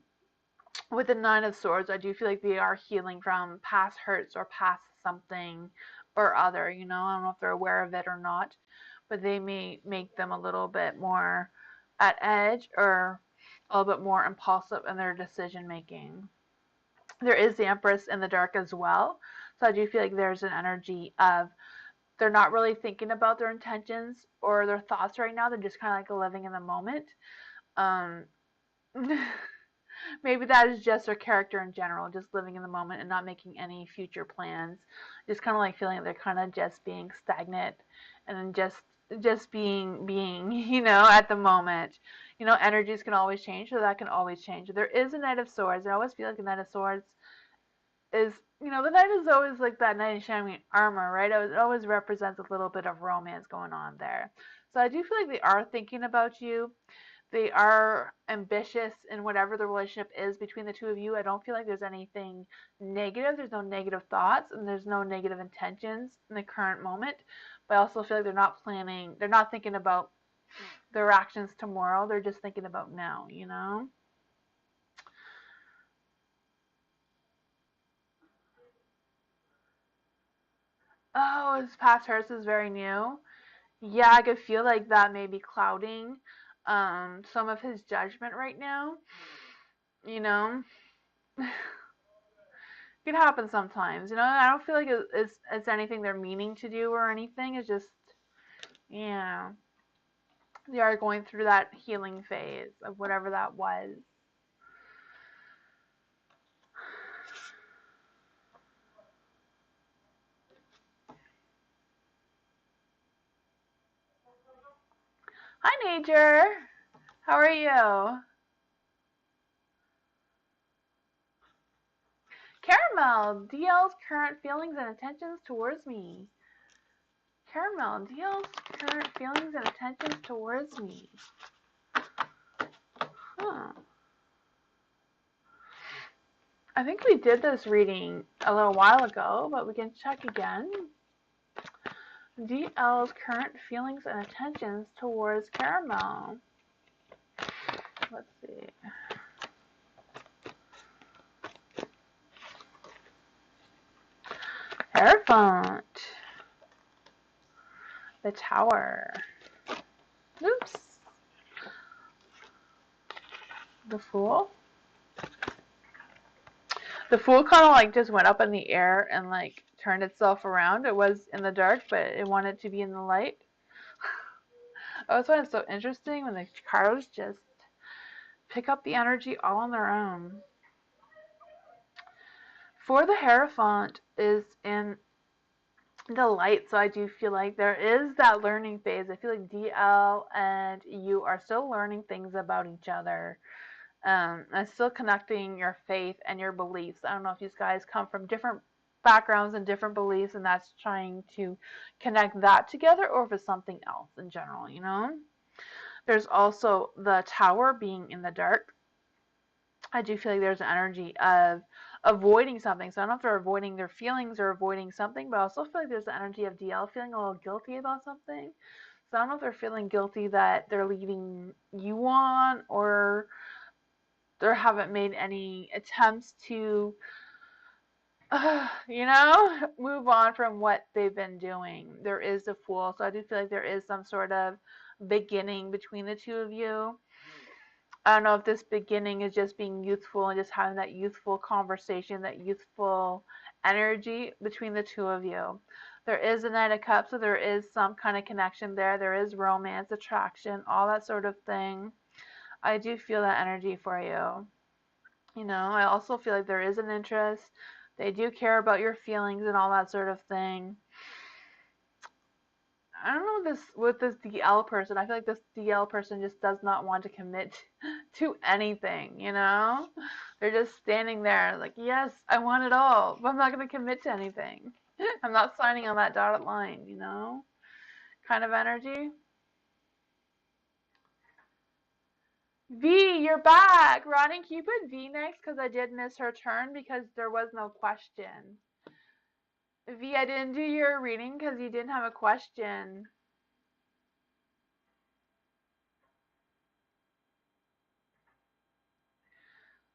with the Nine of Swords, I do feel like they are healing from past hurts or past something or other. You know, I don't know if they're aware of it or not, but they may make them a little bit more at edge or a little bit more impulsive in their decision making. There is the Empress in the dark as well. So I do feel like there's an energy of they're not really thinking about their intentions or their thoughts right now. They're just kind of like living in the moment. Um, Maybe that is just their character in general, just living in the moment and not making any future plans. Just kind of like feeling like they're kind of just being stagnant and then just being, at the moment. Energies can always change, so that can always change. There is a Knight of Swords. I always feel like the Knight of Swords is, the knight is always like that knight in shining armor, right? It always represents a little bit of romance going on there. So I do feel like they are thinking about you. They are ambitious in whatever the relationship is between the two of you. I don't feel like there's anything negative. There's no negative thoughts and there's no negative intentions in the current moment. But I also feel like they're not thinking about their actions tomorrow. They're just thinking about now. Oh, his past hurts is very new. Yeah, I could feel like that may be clouding some of his judgment right now. You know, it can happen sometimes. I don't feel like it's anything they're meaning to do or anything. It's just, yeah, they are going through that healing phase of whatever that was. Hi, Nature. How are you? Caramel, DL's current feelings and intentions towards me. Caramel, DL's current feelings and intentions towards me. Huh. I think we did this reading a little while ago, but we can check again. DL's current feelings and intentions towards Caramel. Let's see. Hierophant. The Tower. Oops. The Fool. The Fool kind of like just went up in the air and like turned itself around. It was in the dark, but it wanted to be in the light. I always find it so interesting when the cards just pick up the energy all on their own. For the Hierophant is in the light, so I do feel like there is that learning phase. I feel like DL and you are still learning things about each other. And still connecting your faith and your beliefs. I don't know if these guys come from different backgrounds and different beliefs, and that's trying to connect that together, or if it's something else in general. There's also the Tower being in the dark. I do feel like there's an energy of avoiding something. So I don't know if they're avoiding their feelings or avoiding something, but I also feel like there's the energy of DL feeling a little guilty about something. So I don't know if they're feeling guilty that they're leading you on or they haven't made any attempts to, move on from what they've been doing. There is a Fool, so I do feel like there is some sort of beginning between the two of you. I don't know if this beginning is just being youthful and just having that youthful conversation, that youthful energy between the two of you. There is a Knight of Cups, so there is some kind of connection there. There is romance, attraction, all that sort of thing. I do feel that energy for you. I also feel like there is an interest. They do care about your feelings and all that sort of thing. I don't know with this DL person. I feel like this DL person just does not want to commit to anything. They're just standing there like, yes, I want it all, but I'm not going to commit to anything. I'm not signing on that dotted line, kind of energy. V, you're back. Ronnie, can you put V next? Because I did miss her turn because there was no question. V, I didn't do your reading because you didn't have a question.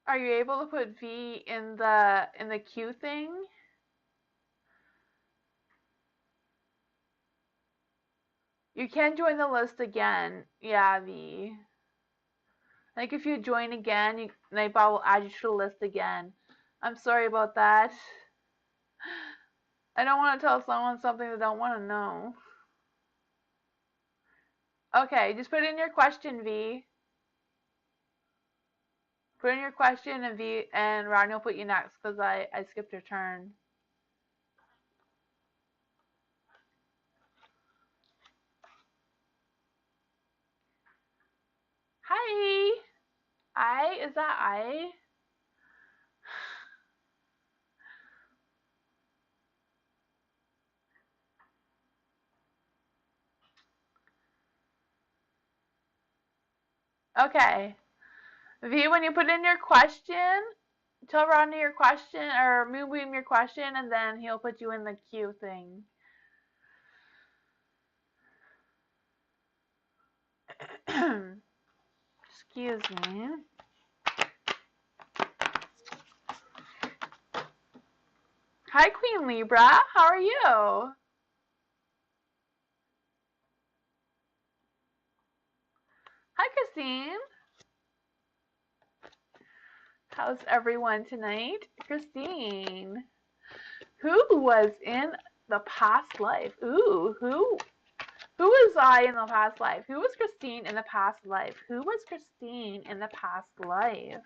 Are you able to put V in the queue thing? You can join the list again. Yeah, V. I think if you join again, Nightbot will add you to the list again. I'm sorry about that. I don't want to tell someone something they don't want to know. Okay, just put in your question, V. Put in your question, and V and Rodney will put you next because I skipped your turn. Hi. Is that I? Okay. V, when you put in your question, tell Rodney your question, or Moonbeam your question, and then he'll put you in the queue thing. Excuse me. Hi, Queen Libra. How are you? Hi, Christine. How's everyone tonight? Christine. Who was in the past life? Ooh, who was I in the past life? Who was Christine in the past life? Who was Christine in the past life?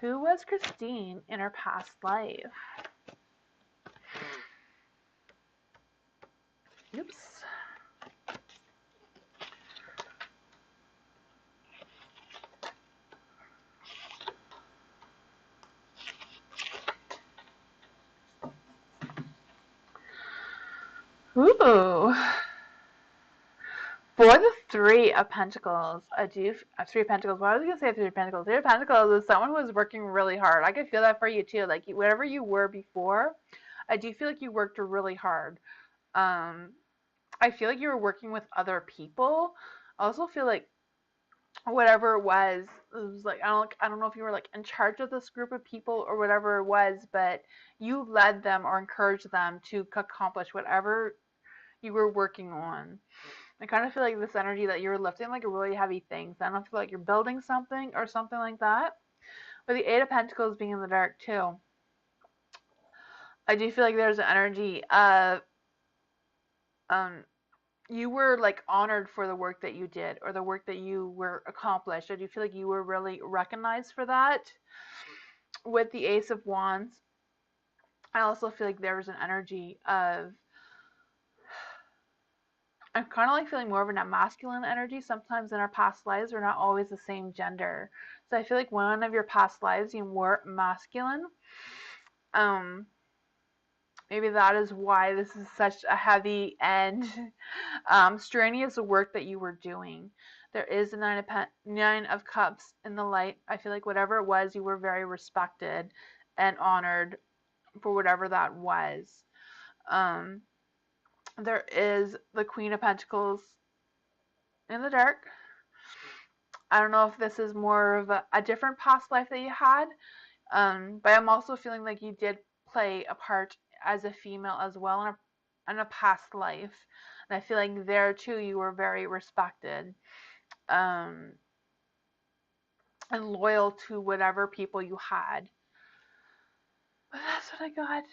Who was Christine in her past life? Oops. Ooh. For the Three of Pentacles, Three of Pentacles. What was I going to say? Three of Pentacles. Three of Pentacles is someone who is working really hard. I can feel that for you too. Like whatever you were before, I do feel like you worked really hard. I feel like you were working with other people. I also feel like whatever it was like I don't know if you were like in charge of this group of people or whatever it was, but you led them or encouraged them to accomplish whatever you were working on. I kind of feel like this energy that you're lifting like a really heavy thing. So I don't feel like you're building something or something like that. But the Eight of Pentacles being in the dark too. I do feel like there's an energy of you were like honored for the work that you did or the work that you were accomplished. I do feel like you were really recognized for that. With the Ace of Wands, I also feel like there was an energy of I'm kind of like feeling more of a masculine energy. Sometimes in our past lives, we're not always the same gender. So I feel like one of your past lives, you were masculine. Maybe that is why this is such a heavy and strenuous work that you were doing. There is a Nine of Cups in the light. I feel like whatever it was, you were very respected and honored for whatever that was. There is the Queen of Pentacles in the dark. I don't know if this is more of a different past life that you had, but I'm also feeling like you did play a part as a female as well in a past life. And I feel like there too you were very respected and loyal to whatever people you had. But that's what I got.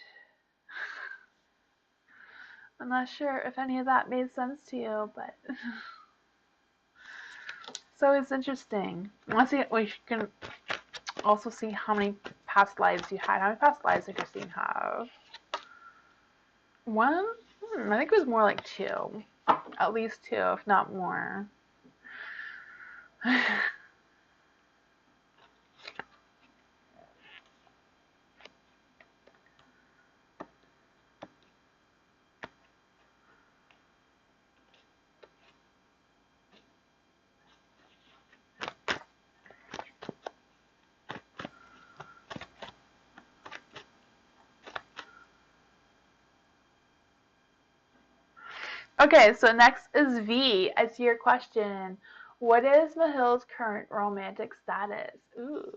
I'm not sure if any of that made sense to you, but so it's interesting. Once we can also see how many past lives you had. How many past lives did Christine have? One? I think it was more like two. At least two, if not more. Okay, so next is V. I see your question. What is Mahil's current romantic status? Ooh.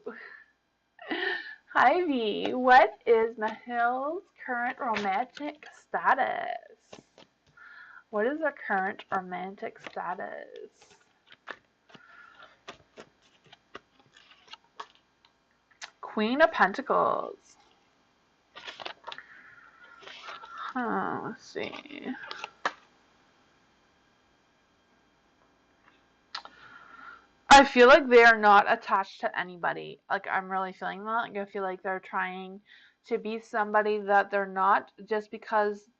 Hi V. What is Mahil's current romantic status? What is her current romantic status? Queen of Pentacles. Let's see. I feel like they are not attached to anybody. Like, I'm really feeling that. Like, I feel like they're trying to be somebody that they're not just because,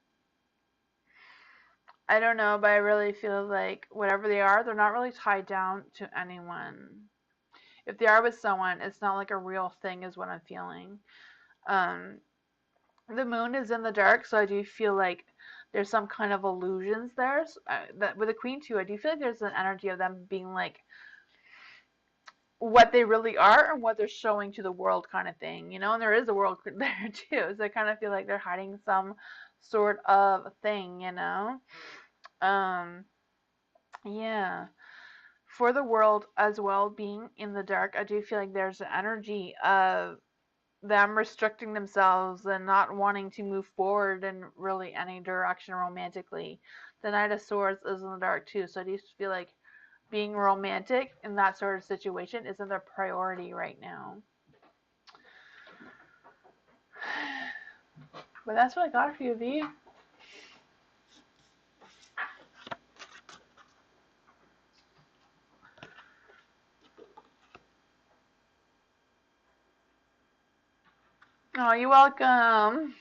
I don't know, but I really feel like whatever they are, they're not really tied down to anyone. If they are with someone, it's not like a real thing is what I'm feeling. The moon is in the dark, so I do feel like there's some kind of illusions there. So, that with the queen too, I do feel like there's an energy of them being like what they really are and what they're showing to the world kind of thing, you know, and there is a world there too. So I kind of feel like they're hiding some sort of thing, you know. Um, yeah. For the world as well being in the dark, I do feel like there's an energy of them restricting themselves and not wanting to move forward in really any direction romantically. The Knight of Swords is in the dark too, so I do feel like being romantic in that sort of situation isn't their priority right now. But that's what I got for you, V. Oh, you're welcome.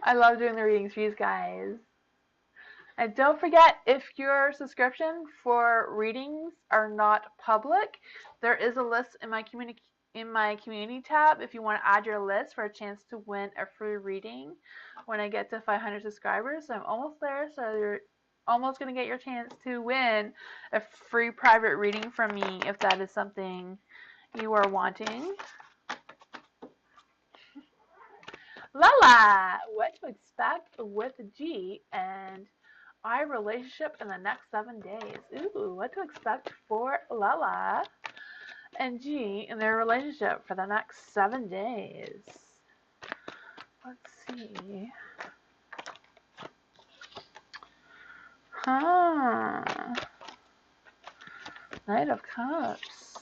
I love doing the readings for you guys. And don't forget, if your subscription for readings are not public, there is a list in my community tab if you want to add your list for a chance to win a free reading when I get to 500 subscribers. So I'm almost there, so you're almost going to get your chance to win a free private reading from me if that is something you are wanting. Lala, what to expect with G and I relationship in the next 7 days. Ooh, what to expect for Lala and G in their relationship for the next 7 days. Let's see. Knight of Cups.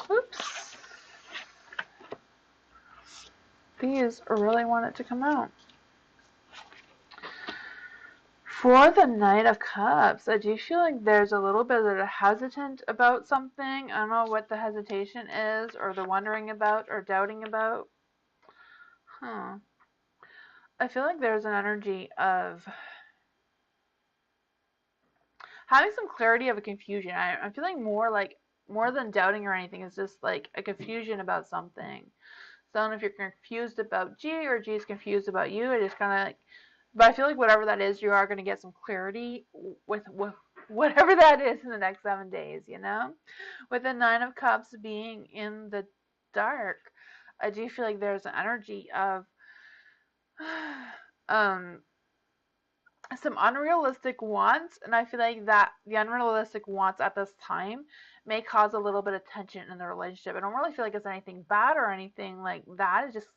Oops. These really want it to come out. For the Knight of Cups, I do feel like there's a little bit of a hesitant about something. I don't know what the hesitation is, or the wondering about, or doubting about. I feel like there's an energy of having some clarity of a confusion. I'm feeling more than doubting or anything. It's just like a confusion about something. So I don't know if you're confused about G or G is confused about you. It just kind of like, but I feel like whatever that is, you are going to get some clarity with whatever that is in the next 7 days, you know? With the Nine of Cups being in the dark, I do feel like there's an energy of some unrealistic wants, and I feel like that the unrealistic wants at this time may cause a little bit of tension in the relationship. I don't really feel like it's anything bad or anything like that. It's just,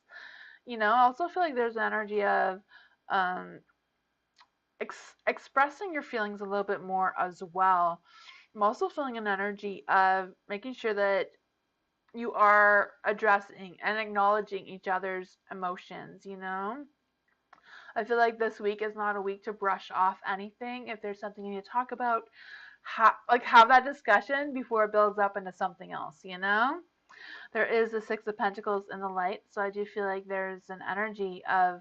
you know, I also feel like there's an energy of um, expressing your feelings a little bit more as well. I'm also feeling an energy of making sure that you are addressing and acknowledging each other's emotions, you know? I feel like this week is not a week to brush off anything. If there's something you need to talk about, have that discussion before it builds up into something else, you know? There is the Six of Pentacles in the light, so I do feel like there's an energy of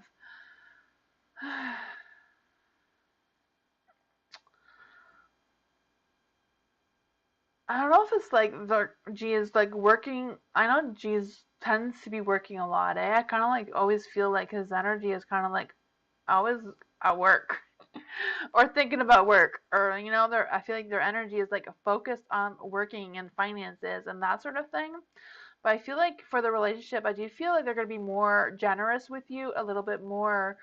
I don't know if it's like the G is like working. I know G tends to be working a lot. I kind of like always feel like his energy is kind of like always at work or thinking about work, or you know, I feel like their energy is like focused on working and finances and that sort of thing. But I feel like for the relationship, I do feel like they're going to be more generous with you, a little bit more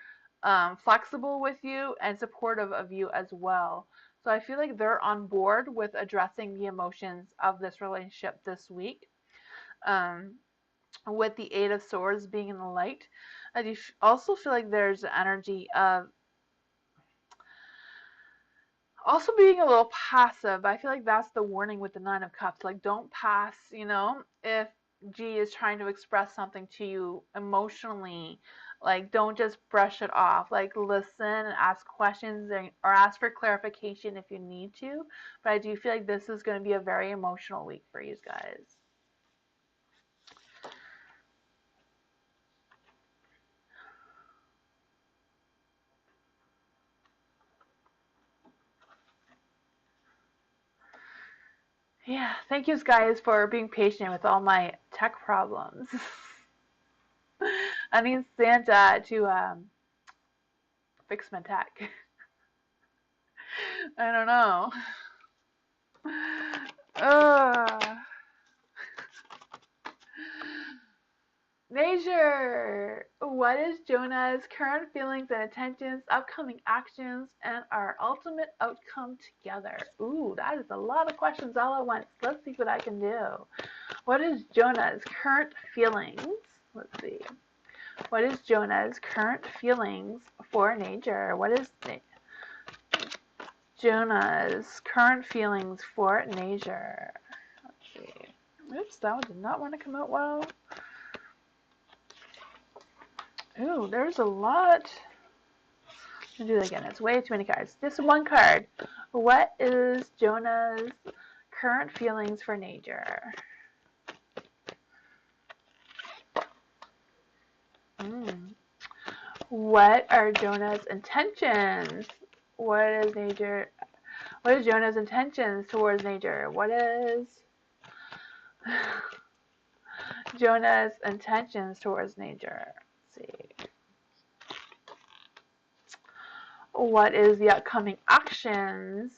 flexible with you, and supportive of you as well. So I feel like they're on board with addressing the emotions of this relationship this week. Um, with the Eight of Swords being in the light, I do also feel like there's an energy of also being a little passive. I feel like that's the warning with the Nine of Cups. Like, don't pass, if G is trying to express something to you emotionally, like, don't just brush it off. Like, listen and ask questions or ask for clarification if you need to. But I do feel like this is going to be a very emotional week for you guys. Yeah, thank you guys for being patient with all my tech problems. I need Santa to fix my tech. I don't know. Ugh. Nature! What is Jonah's current feelings and intentions, upcoming actions, and our ultimate outcome together? Ooh, that is a lot of questions all at once. Let's see what I can do. What is Jonah's current feelings? Let's see. What is Jonah's current feelings for nature? What is Jonah's current feelings for nature? Let's see. Oops, that one did not want to come out well. Ooh, there's a lot. I'll do that again. It's way too many cards. Just one card. What is Jonah's current feelings for nature? What are Jonah's intentions? What is nature? What is Jonah's intentions towards nature? What is Jonah's intentions towards nature? Let's see. What is the upcoming actions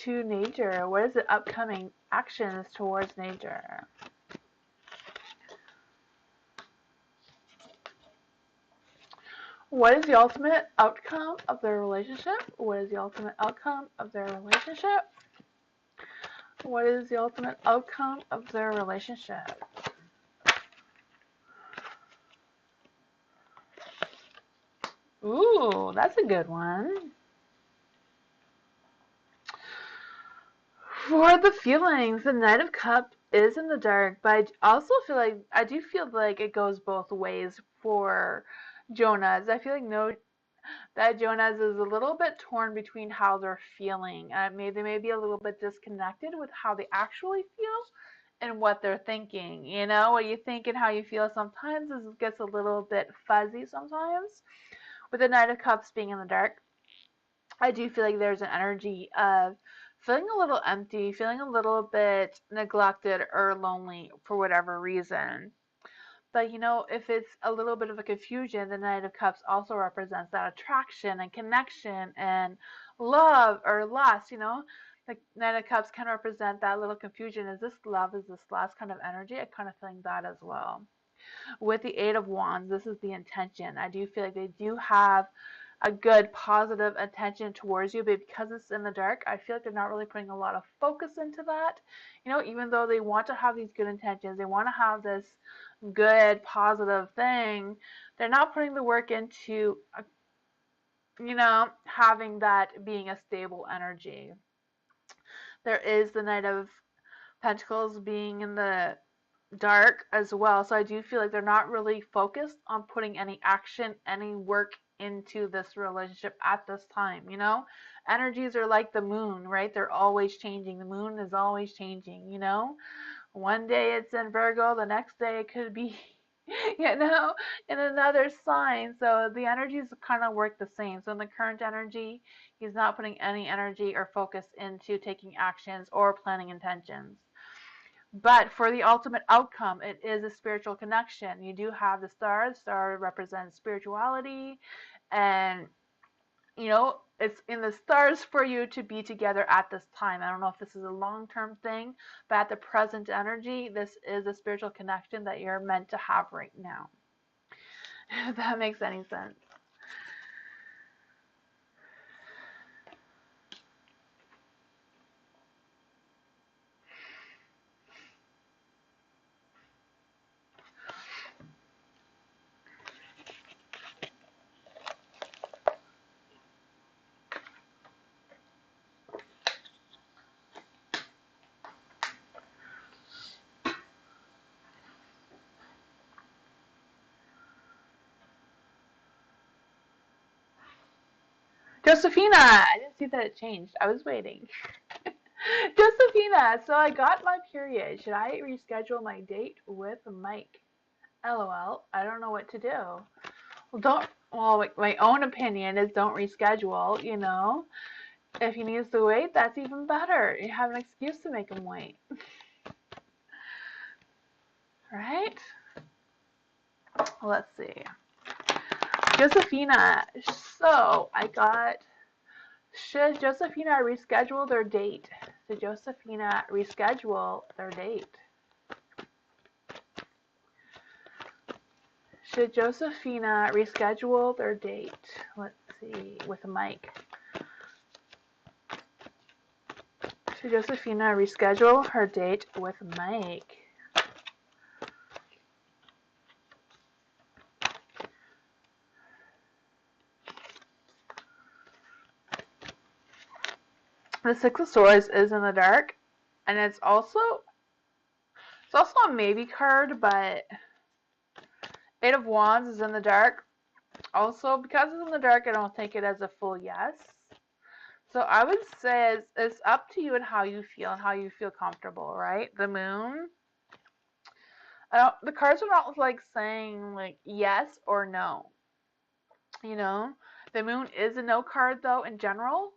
to nature? What is the upcoming actions towards nature? What is the ultimate outcome of their relationship? What is the ultimate outcome of their relationship? What is the ultimate outcome of their relationship? Ooh, that's a good one. For the feelings, the Knight of Cups is in the dark, but I do feel like it goes both ways for Jonas. I feel like that Jonas is a little bit torn between how they're feeling. They may be a little bit disconnected with how they actually feel and what they're thinking. What you think and how you feel sometimes gets a little bit fuzzy sometimes. With the Knight of Cups being in the dark, I do feel like there's an energy of feeling a little empty, feeling a little bit neglected or lonely for whatever reason. But if it's a little bit of a confusion, the Knight of Cups also represents that attraction and connection and love or lust. The Knight of Cups can represent that little confusion. Is this love? Is this lust kind of energy? I kind of think that as well. With the Eight of Wands, this is the intention. I do feel like they do have a good positive intention towards you, but because it's in the dark, I feel like they're not really putting a lot of focus into that. Even though they want to have these good intentions, they want to have this good positive thing, they're not putting the work into having that being a stable energy. There is the Knight of Pentacles being in the dark as well, so I do feel like they're not really focused on putting any action, any work into this relationship at this time. Energies are like the moon, right? They're always changing. The moon is always changing. One day it's in Virgo, the next day it could be in another sign. So the energies kind of work the same. So in the current energy, he's not putting any energy or focus into taking actions or planning intentions. But for the ultimate outcome, it is a spiritual connection. You do have the star. The star represents spirituality and you know, it's in the stars for you to be together at this time. I don't know if this is a long-term thing, but at the present energy, this is a spiritual connection that you're meant to have right now. If that makes any sense. Josephina, I didn't see that it changed. I was waiting. Josephina, so I got my period. Should I reschedule my date with Mike? LOL. I don't know what to do. Well, my own opinion is don't reschedule, you know. If he needs to wait, that's even better. You have an excuse to make him wait. Right? Let's see. Josephina. So I got, should Josephina reschedule their date? Should Josephina reschedule their date? Should Josephina reschedule their date? Let's see, with Mike. Should Josephina reschedule her date with Mike? The Six of Swords is in the dark, and it's also a maybe card, but Eight of Wands is in the dark. Also, because it's in the dark, I don't take it as a full yes. So I would say it's up to you and how you feel comfortable, right? The Moon. The cards are not like saying like yes or no. You know, the Moon is a no card though in general.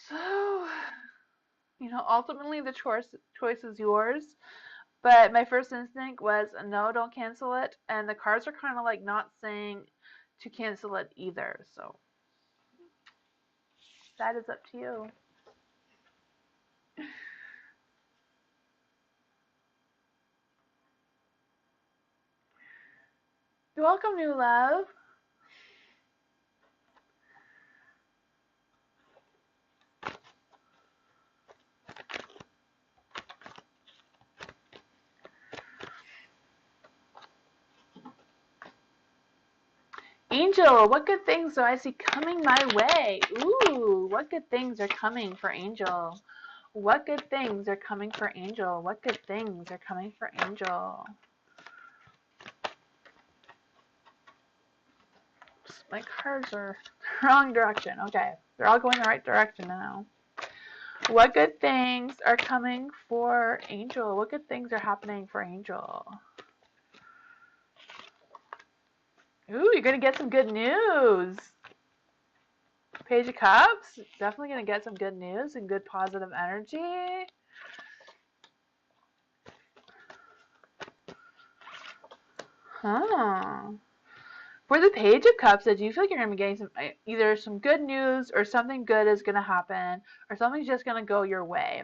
So, you know, ultimately the choice is yours. But my first instinct was no, don't cancel it. And the cards are kind of like not saying to cancel it either. So that is up to you. You're welcome, new love. Angel, what good things do I see coming my way? Ooh, what good things are coming for Angel? What good things are coming for Angel? What good things are coming for Angel? My cards are wrong direction. Okay, they're all going the right direction now. What good things are coming for Angel? What good things are happening for Angel? Ooh, you're going to get some good news. Page of Cups, definitely going to get some good news and good positive energy. Huh. For the Page of Cups, I do feel like you're going to be getting either some good news or something good is going to happen or something's just going to go your way.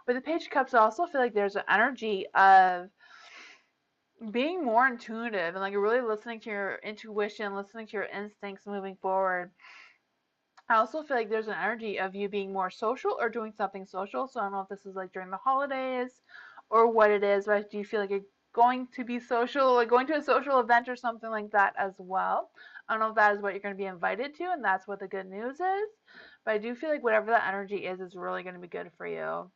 With the Page of Cups, I also feel like there's an energy of being more intuitive and like really listening to your intuition, listening to your instincts moving forward. I also feel like there's an energy of you being more social or doing something social. So I don't know if this is like during the holidays or what it is, but do you feel like you're going to be social, like going to a social event or something like that as well? I don't know if that is what you're going to be invited to and that's what the good news is, but I do feel like whatever that energy is really going to be good for you.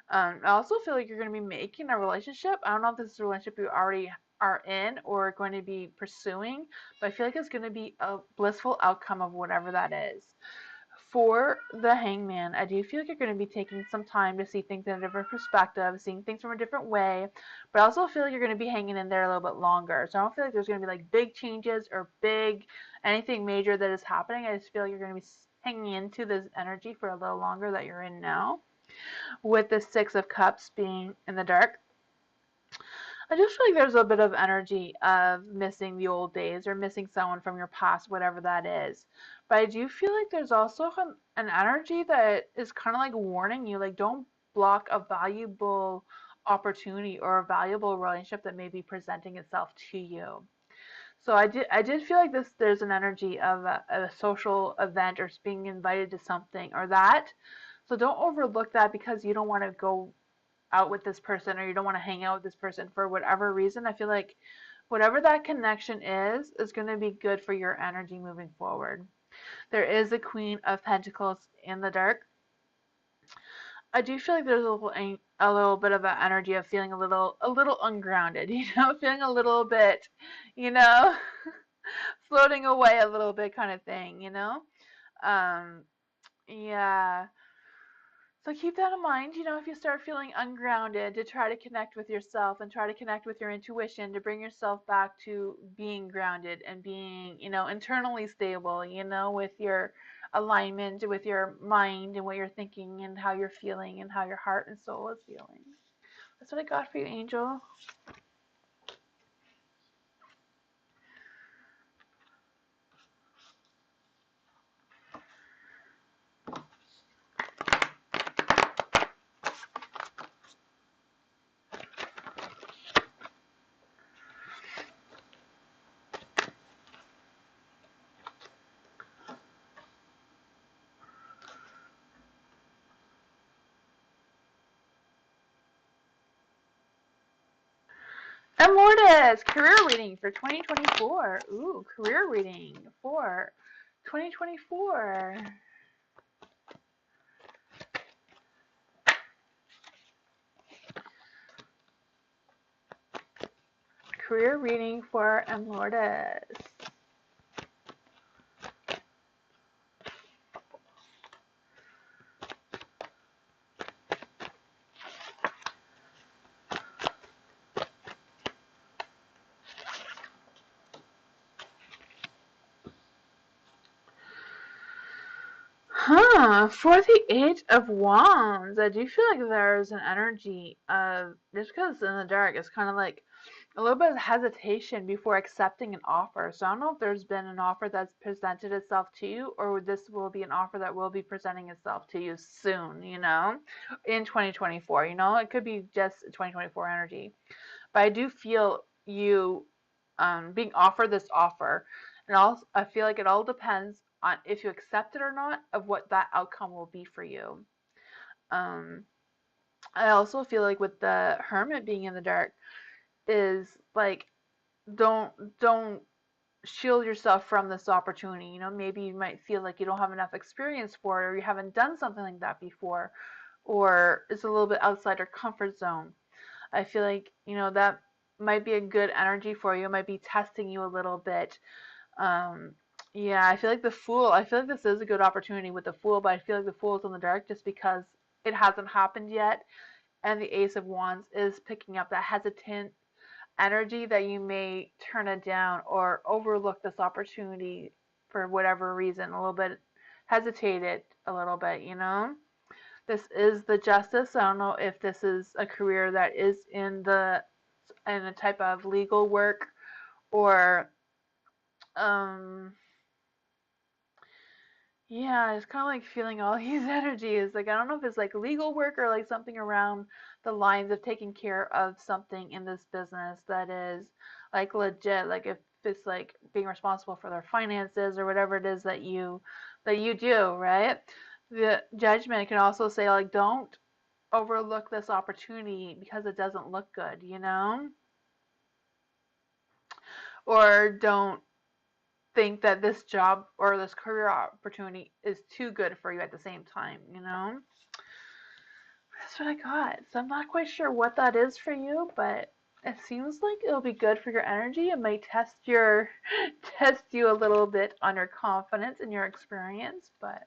I also feel like you're going to be making a relationship. I don't know if this is a relationship you already are in or going to be pursuing, but I feel like it's going to be a blissful outcome of whatever that is. For the Hangman, I do feel like you're going to be taking some time to see things in a different perspective, seeing things from a different way, but I also feel like you're going to be hanging in there a little bit longer. So I don't feel like there's going to be like big changes or big anything major that is happening. I just feel like you're going to be hanging into this energy for a little longer that you're in now. With the Six of Cups being in the dark, I just feel like there's a bit of energy of missing the old days or missing someone from your past, whatever that is. But I do feel like there's also an energy that is kind of like warning you, like don't block a valuable opportunity or a valuable relationship that may be presenting itself to you. So I did feel like there's an energy of a social event or being invited to something or that. So don't overlook that because you don't want to go out with this person or you don't want to hang out with this person for whatever reason. I feel like whatever that connection is going to be good for your energy moving forward. There is a Queen of Pentacles in the dark. I do feel like there's a little bit of an energy of feeling a little ungrounded, feeling a little bit, you know, floating away a little bit kind of thing. Um, yeah. So keep that in mind, if you start feeling ungrounded, to try to connect with yourself and try to connect with your intuition to bring yourself back to being grounded and being, internally stable, with your alignment, with your mind and what you're thinking and how you're feeling and how your heart and soul is feeling. That's what I got for you, Angel. And Lourdes, career reading for 2024. Ooh, career reading for 2024. Career reading for M. Lourdes. For the Eight of Wands, I do feel like there's an energy of, just because it's in the dark, it's kind of like a little bit of hesitation before accepting an offer. So I don't know if there's been an offer that's presented itself to you, or this will be an offer that will be presenting itself to you soon, in 2024. It could be just 2024 energy. But I do feel you being offered this offer. And also, I feel like it all depends on if you accept it or not, of what that outcome will be for you. Um, I also feel like with the Hermit being in the dark is like, don't don't shield yourself from this opportunity. Maybe you might feel like you don't have enough experience for it, or you haven't done something like that before, or it's a little bit outside your comfort zone. I feel like, that might be a good energy for you. It might be testing you a little bit. Um, yeah, I feel like this is a good opportunity with the Fool, but I feel like the Fool is in the dark just because it hasn't happened yet. And the Ace of Wands is picking up that hesitant energy that you may turn it down or overlook this opportunity for whatever reason, a little bit hesitated a little bit. This is the Justice. I don't know if this is a career that is in a type of legal work or um yeah, it's kind of like feeling all these energies. Like, I don't know if it's like legal work or like something around the lines of taking care of something in this business that is like legit. Like if it's like being responsible for their finances or whatever it is that you do, right? The Judgment can also say like, don't overlook this opportunity because it doesn't look good. Or don't think that this job or this career opportunity is too good for you at the same time. That's what I got. So I'm not quite sure what that is for you, but it seems like it'll be good for your energy. It may test you a little bit on your confidence and your experience, but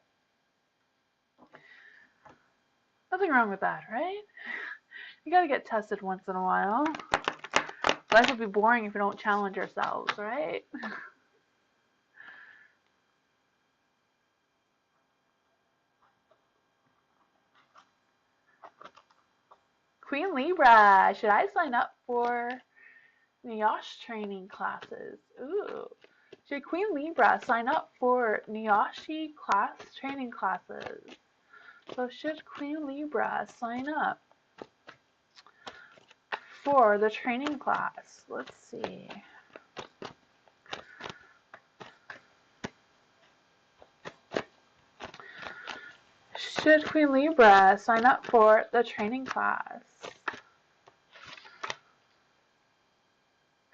nothing wrong with that, right? You gotta get tested once in a while. Life would be boring if we don't challenge ourselves, right? Queen Libra, should I sign up for Niosh training classes. Ooh. Should Queen Libra sign up for Nioshi class training classes? So should Queen Libra sign up for the training class? Let's see. Should Queen Libra sign up for the training class?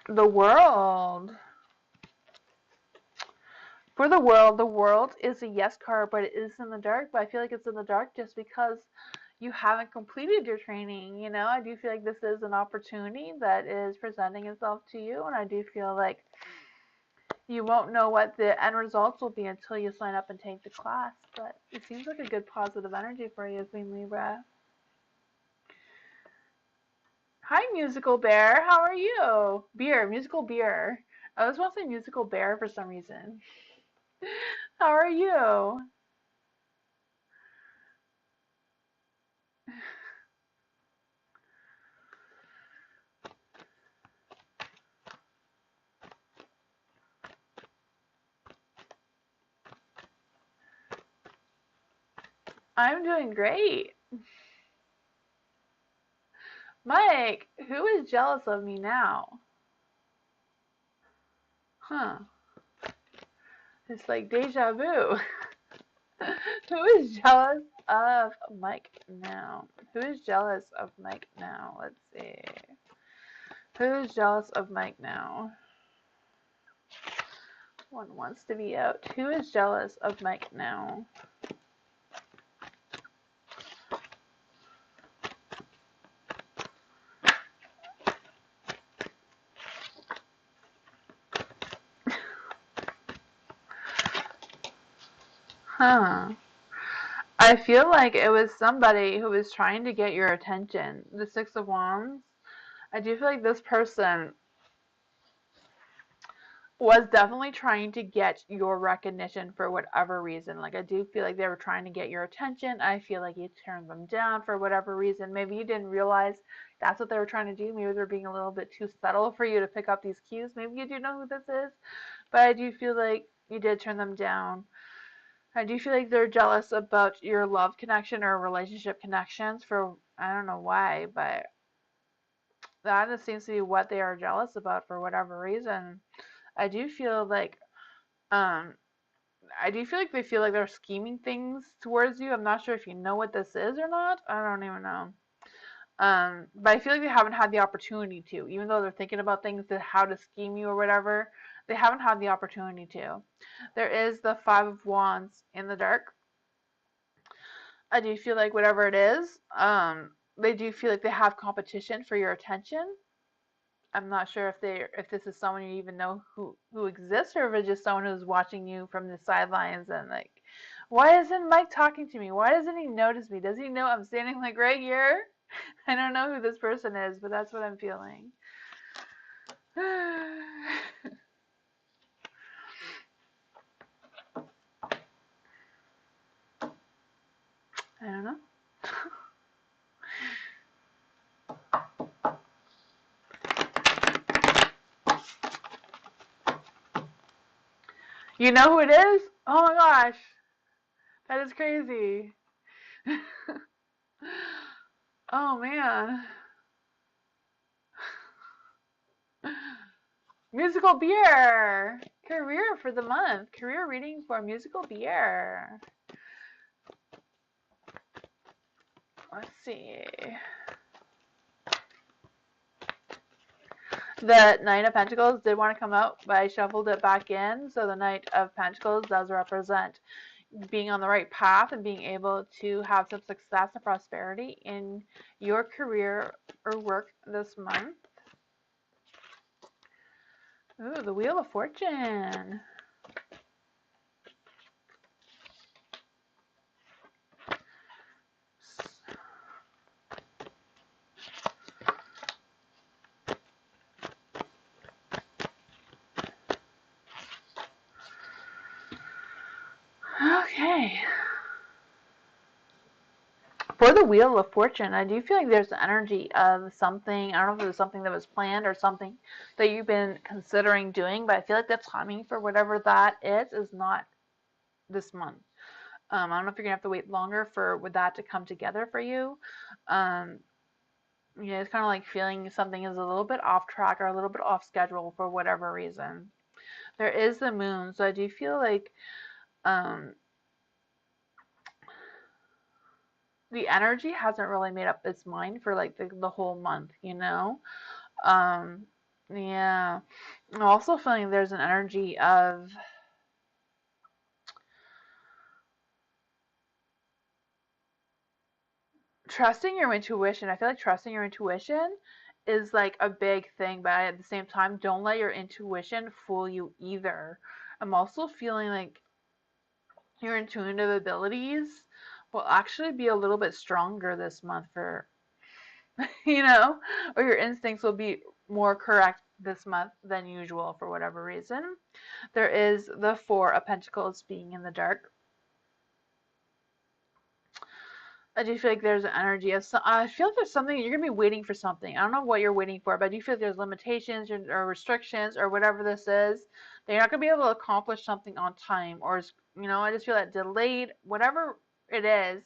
The World. For the world is a yes card, but it is in the dark. But I feel like it's in the dark just because you haven't completed your training. You know, I do feel like this is an opportunity that is presenting itself to you, and I do feel like you won't know what the end results will be until you sign up and take the class. But it seems like a good positive energy for you, Queen Libra. Hi, Musical Bear. How are you? Beer, Musical Beer. I always want to say Musical Bear for some reason. How are you? I'm doing great. Mike, who is jealous of me now? Huh. It's like deja vu. Who is jealous of Mike now? Who is jealous of Mike now? Let's see. Who is jealous of Mike now? One wants to be out. Who is jealous of Mike now? Huh. I feel like it was somebody who was trying to get your attention. The Six of Wands. I do feel like this person was definitely trying to get your recognition for whatever reason. Like, I do feel like they were trying to get your attention. I feel like you turned them down for whatever reason. Maybe you didn't realize that's what they were trying to do. Maybe they're being a little bit too subtle for you to pick up these cues. Maybe you do know who this is, but I do feel like you did turn them down. I do feel like they're jealous about your love connection or relationship connections for, I don't know why, but that just seems to be what they are jealous about for whatever reason. I do feel like um I do feel like they feel like they're scheming things towards you. I'm not sure if you know what this is or not. I don't even know. But I feel like they haven't had the opportunity to, even though they're thinking about things to how to scheme you or whatever. They haven't had the opportunity to. There is the Five of Wands in the dark. I do feel like whatever it is, they do feel like they have competition for your attention. I'm not sure if this is someone you even know who exists, or if it's just someone who's watching you from the sidelines and like, why isn't Mike talking to me? Why doesn't he notice me? Does he know I'm standing like right here? I don't know who this person is, but that's what I'm feeling. I don't know. You know who it is? Oh my gosh. That is crazy. Oh man. Musical beer. Career for the month. Career reading for musical beer. Let's see. The Knight of Pentacles did want to come out, but I shuffled it back in. So the Knight of Pentacles does represent being on the right path and being able to have some success and prosperity in your career or work this month. Ooh, the Wheel of Fortune. Okay. For the Wheel of Fortune, I do feel like there's an energy of something. I don't know if it was something that was planned or something that you've been considering doing, but I feel like the timing for whatever that is not this month. I don't know if you're gonna have to wait longer for that to come together for you. Um, it's kind of like feeling something is a little bit off track or a little bit off schedule for whatever reason. There is the moon, so I do feel like um, the energy hasn't really made up its mind for like the whole month, you know? Um, yeah. I'm also feeling there's an energy of trusting your intuition. I feel like trusting your intuition is like a big thing, but at the same time, don't let your intuition fool you either. I'm also feeling like your intuitive abilities will actually be a little bit stronger this month for, you know, or your instincts will be more correct this month than usual for whatever reason. There is the Four of Pentacles being in the dark. I do feel like there's an energy of I feel like there's something you're gonna be waiting for something. I don't know what you're waiting for, but I do feel like there's limitations or restrictions or whatever this is. That you're not gonna be able to accomplish something on time, or I just feel that delayed, whatever it is.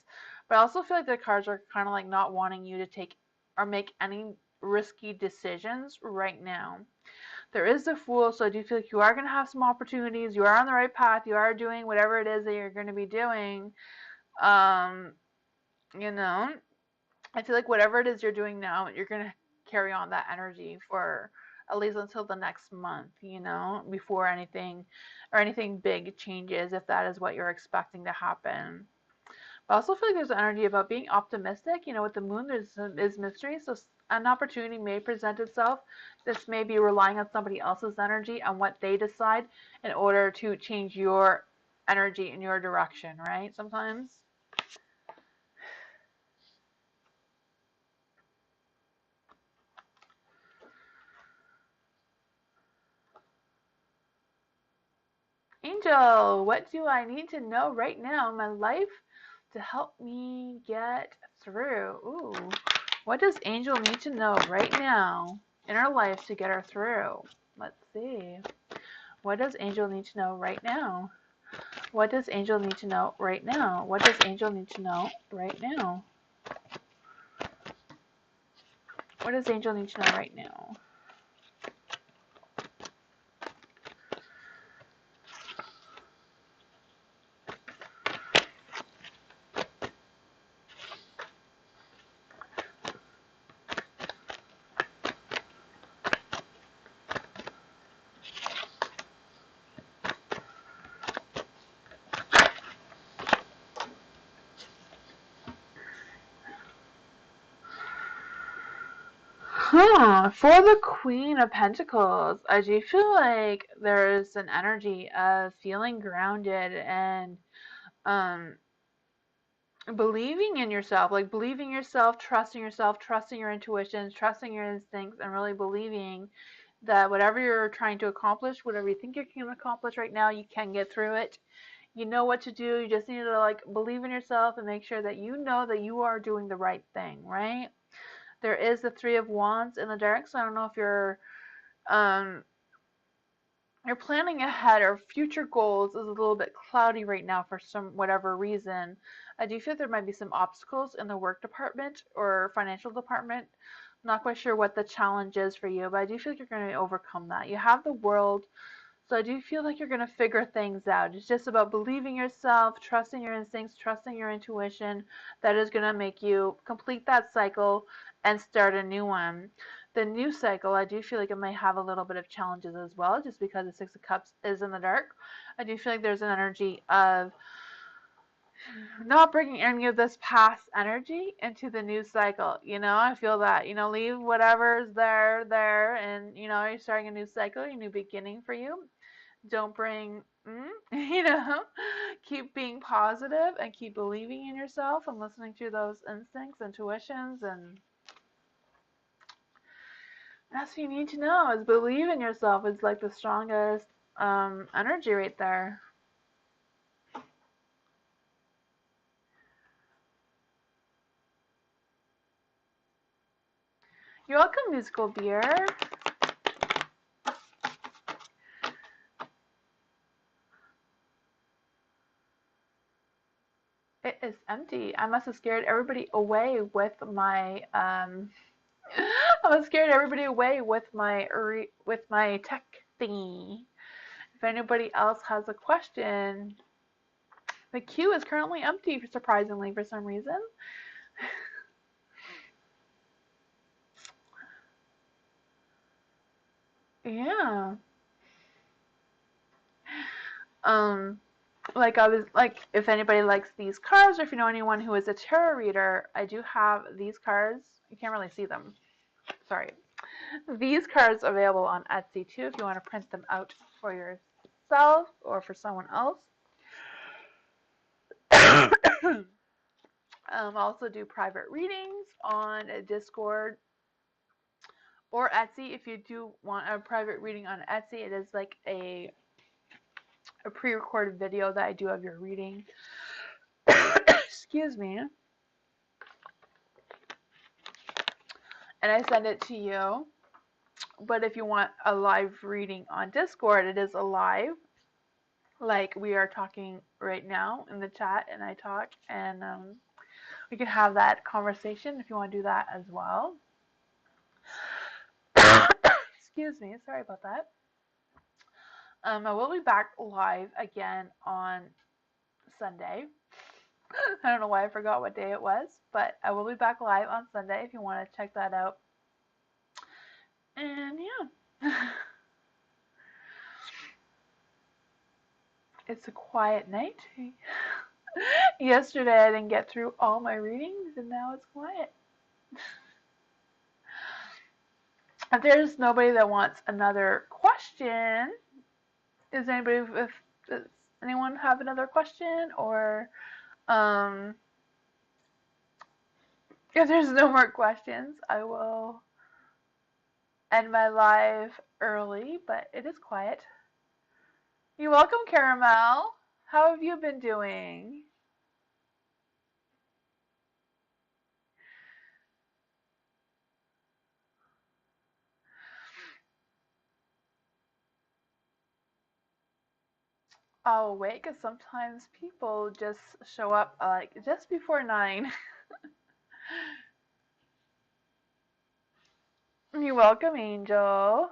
But I also feel like the cards are kind of like not wanting you to take or make any risky decisions right now. There is the Fool, so I do feel like you are gonna have some opportunities. You are on the right path. You are doing whatever it is that you're gonna be doing. Um, you know, I feel like whatever it is you're doing now, you're gonna carry on that energy for at least until the next month, before anything big changes, if that is what you're expecting to happen. But I also feel like there's an energy about being optimistic. With the moon, is mystery, so an opportunity may present itself. This may be relying on somebody else's energy and what they decide in order to change your energy in your direction, right? Sometimes. Angel, what do I need to know right now in my life to help me get through? Ooh, what does Angel need to know right now in her life to get her through? Let's see. What does Angel need to know right now? What does Angel need to know right now? What does Angel need to know right now? What does Angel need to know right now? For the Queen of Pentacles, I do feel like there's an energy of feeling grounded and um believing in yourself, like believing yourself, trusting your intuitions, trusting your instincts, and really believing that whatever you're trying to accomplish, whatever you think you can accomplish right now, you can get through it. You know what to do. You just need to like believe in yourself and make sure that you know that you are doing the right thing, right? There is the Three of Wands in the dark, so I don't know if um you're planning ahead or future goals is a little bit cloudy right now for some whatever reason. I do feel there might be some obstacles in the work department or financial department. I'm not quite sure what the challenge is for you, but I do feel like you're going to overcome that. You have the World, so I do feel like you're going to figure things out. It's just about believing yourself, trusting your instincts, trusting your intuition. That is going to make you complete that cycle and start a new one. The new cycle, I do feel like it might have a little bit of challenges as well, just because the Six of Cups is in the dark. I do feel like there's an energy of not bringing any of this past energy into the new cycle. I feel that, leave whatever's there, and, you're starting a new cycle, a new beginning for you. Don't bring, you know, keep being positive and keep believing in yourself and listening to those instincts, intuitions, and that's what you need to know is believe in yourself is like the strongest energy right there. You're welcome, musical beer. It is empty. I must have scared everybody away with my I was scared everybody away with my tech thingy. If anybody else has a question, the queue is currently empty, surprisingly, for some reason. Yeah. Like I was like, if anybody likes these cards, or if you know anyone who is a tarot reader, I do have these cards. You can't really see them. Sorry. These cards available on Etsy too, if you want to print them out for yourself or for someone else. Also do private readings on Discord or Etsy. If you do want a private reading on Etsy, it is like a pre-recorded video that I do of your reading. Excuse me. And I send it to you. But if you want a live reading on Discord, it is a live. Like we are talking right now in the chat, and I talk, and we can have that conversation if you want to do that as well. Excuse me, sorry about that. I will be back live again on Sunday. I don't know why I forgot what day it was, but I will be back live on Sunday if you want to check that out. And yeah. It's a quiet night. Yesterday I didn't get through all my readings, and now it's quiet. If there's nobody that wants another question, does anyone have another question? Or if there's no more questions, I will end my live early, but it is quiet. You're welcome, Caramel. How have you been doing? I'll wait because sometimes people just show up like just before 9. You're welcome, Angel.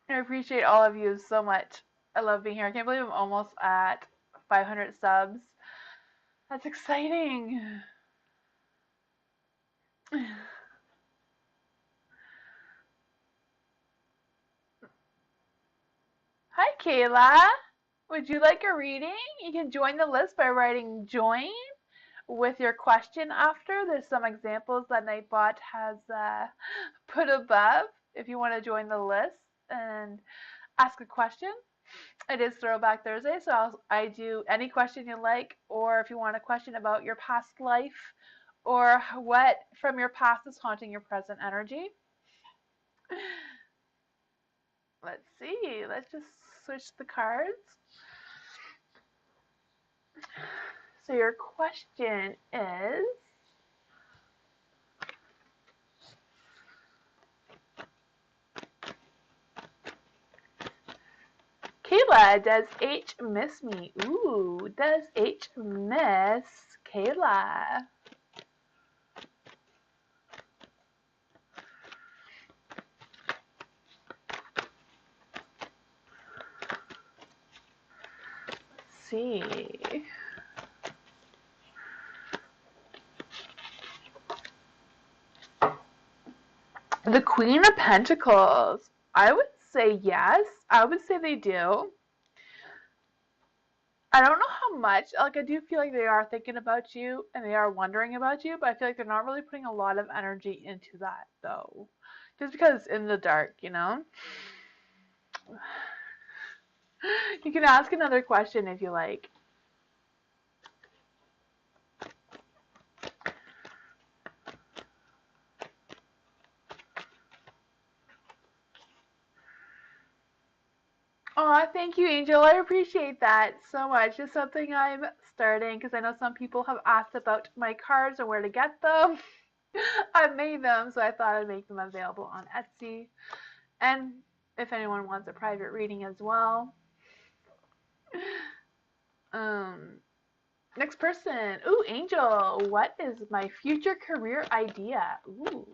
I appreciate all of you so much. I love being here. I can't believe I'm almost at 500 subs. That's exciting. Hi, Kayla. Would you like a reading? You can join the list by writing join with your question after. There's some examples that Nightbot has put above if you want to join the list and ask a question. It is Throwback Thursday, so I do any question you like, or if you want a question about your past life or what from your past is haunting your present energy. Let's see. Let's just switch the cards. So your question is, Kayla, does H miss me? Ooh, does H miss Kayla? Let's see. The Queen of Pentacles. I would say yes. I would say they do. I don't know how much. Like, I do feel like they are thinking about you and they are wondering about you, but I feel like they're not really putting a lot of energy into that, though. Just because it's in the dark, you know? You can ask another question if you like. Oh, thank you, Angel. I appreciate that so much. It's something I'm starting because I know some people have asked about my cards and where to get them. I've made them, so I thought I'd make them available on Etsy. And if anyone wants a private reading as well. Um, Next person. Ooh, Angel. What is my future career idea? Ooh.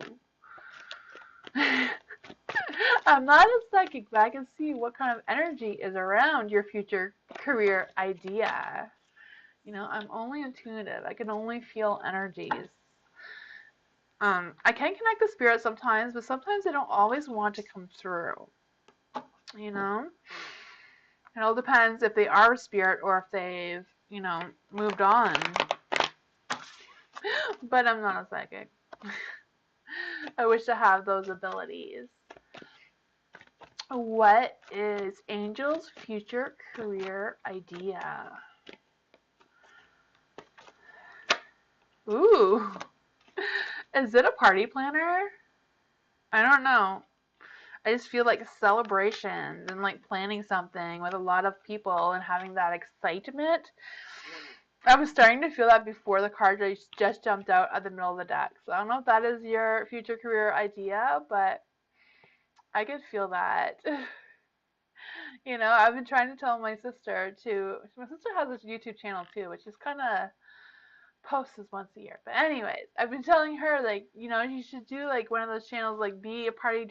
I'm not a psychic, but I can see what kind of energy is around your future career idea. You know, I'm only intuitive. I can only feel energies. I can connect with spirits sometimes, but sometimes they don't always want to come through. You know, it all depends if they are a spirit or if they've, moved on. But I'm not a psychic. I wish to have those abilities. What is Angel's future career idea? Ooh. Is it a party planner? I don't know. I just feel like celebrations and like planning something with a lot of people and having that excitement. I was starting to feel that before the card just jumped out at the middle of the deck. So I don't know if that is your future career idea, but I could feel that. I've been trying to tell my sister to. My sister has this YouTube channel too, which is kind of posts this once a year. But anyways, I've been telling her like, you should do like one of those channels, like be a party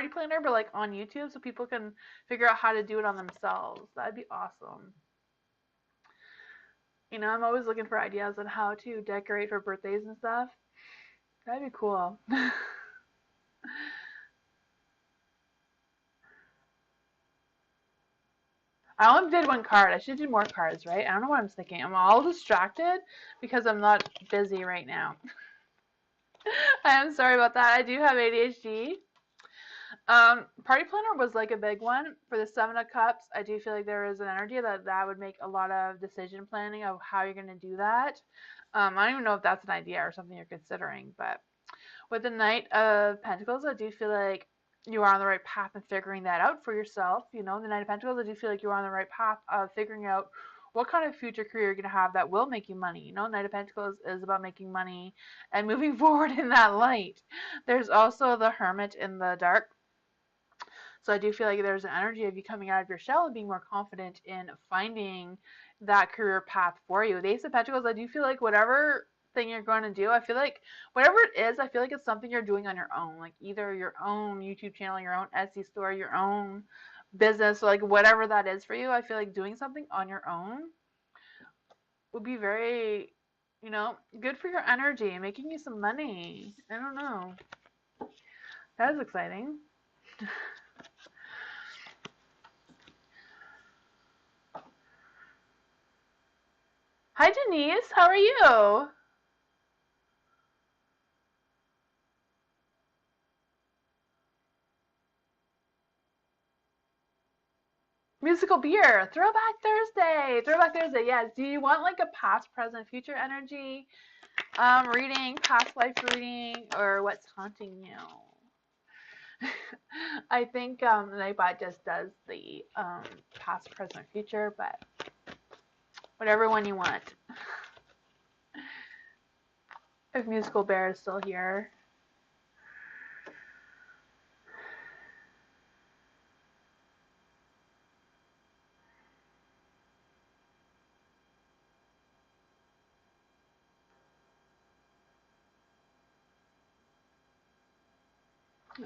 planner, but like on YouTube, so people can figure out how to do it on themselves. That'd be awesome. I'm always looking for ideas on how to decorate for birthdays and stuff. That'd be cool. I only did one card. I should do more cards, right? I don't know what I'm thinking. I'm all distracted because I'm not busy right now. I am sorry about that. I do have ADHD. Party planner was like a big one for the Seven of Cups. I do feel like there is an energy that would make a lot of decision planning of how you're going to do that. I don't even know if that's an idea or something you're considering, but with the Knight of Pentacles, I do feel like you are on the right path in figuring that out for yourself. The Knight of Pentacles, I do feel like you're on the right path of figuring out what kind of future career you're going to have that will make you money. Knight of Pentacles is about making money and moving forward in that light. There's also the Hermit in the dark. So I do feel like there's an energy of you coming out of your shell and being more confident in finding that career path for you. The Ace of Pentacles, I do feel like whatever thing you're going to do, I feel like whatever it is, I feel like it's something you're doing on your own. Like either your own YouTube channel, your own Etsy store, your own business, like whatever that is for you, I feel like doing something on your own would be very, good for your energy and making you some money. I don't know. That is exciting. Hi, Denise. How are you? Musical beer. Throwback Thursday. Throwback Thursday. Yes. Do you want like a past, present, future energy reading, past life reading, or what's haunting you? I think Nightbot just does the past, present, future, but whatever one you want. If Musical Bear is still here.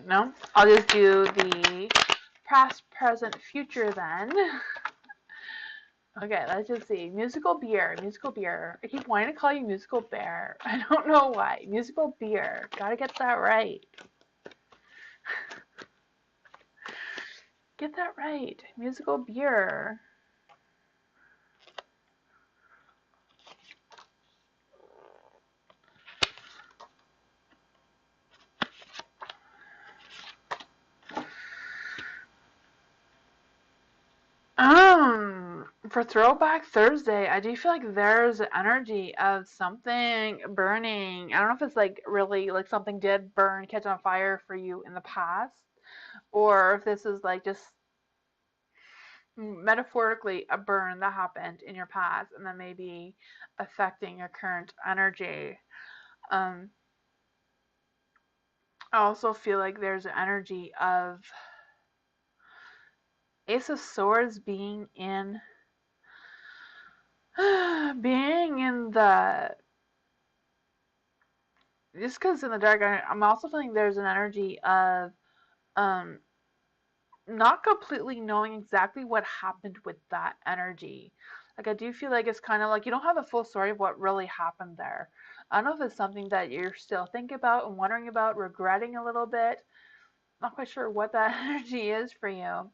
No? I'll just do the past, present, future then. Okay, let's just see. Musical beer. Musical beer. I keep wanting to call you Musical Bear. I don't know why. Musical beer. Gotta get that right. Get that right. Musical beer. For Throwback Thursday, I do feel like there's an energy of something burning. I don't know if it's like really like something did burn, catch on fire for you in the past, or if this is like just metaphorically a burn that happened in your past and that may be affecting your current energy. Um, I also feel like there's an energy of Ace of Swords being in being in the just because in the dark. I'm also feeling there's an energy of um not completely knowing exactly what happened with that energy. Like I do feel like it's kind of like you don't have the full story of what really happened there. I don't know if it's something that you're still thinking about and wondering about, regretting a little bit. Not quite sure what that energy is for you.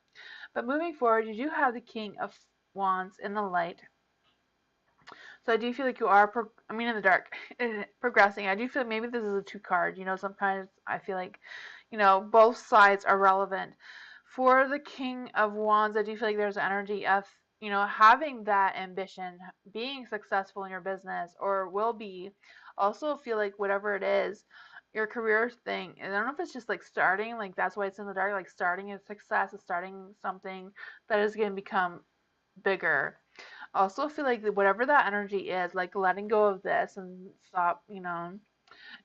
But moving forward, you do have the King of Wands in the light. So I do feel like you are, in the dark, progressing. I do feel like maybe this is a two card. Sometimes I feel like, both sides are relevant. For the King of Wands, I do feel like there's energy of, having that ambition, being successful in your business, or will be. Also feel like whatever it is, your career thing, and I don't know if it's just like starting, like that's why it's in the dark, like starting a success, starting something that is going to become bigger. I also feel like whatever that energy is, like letting go of this and stop,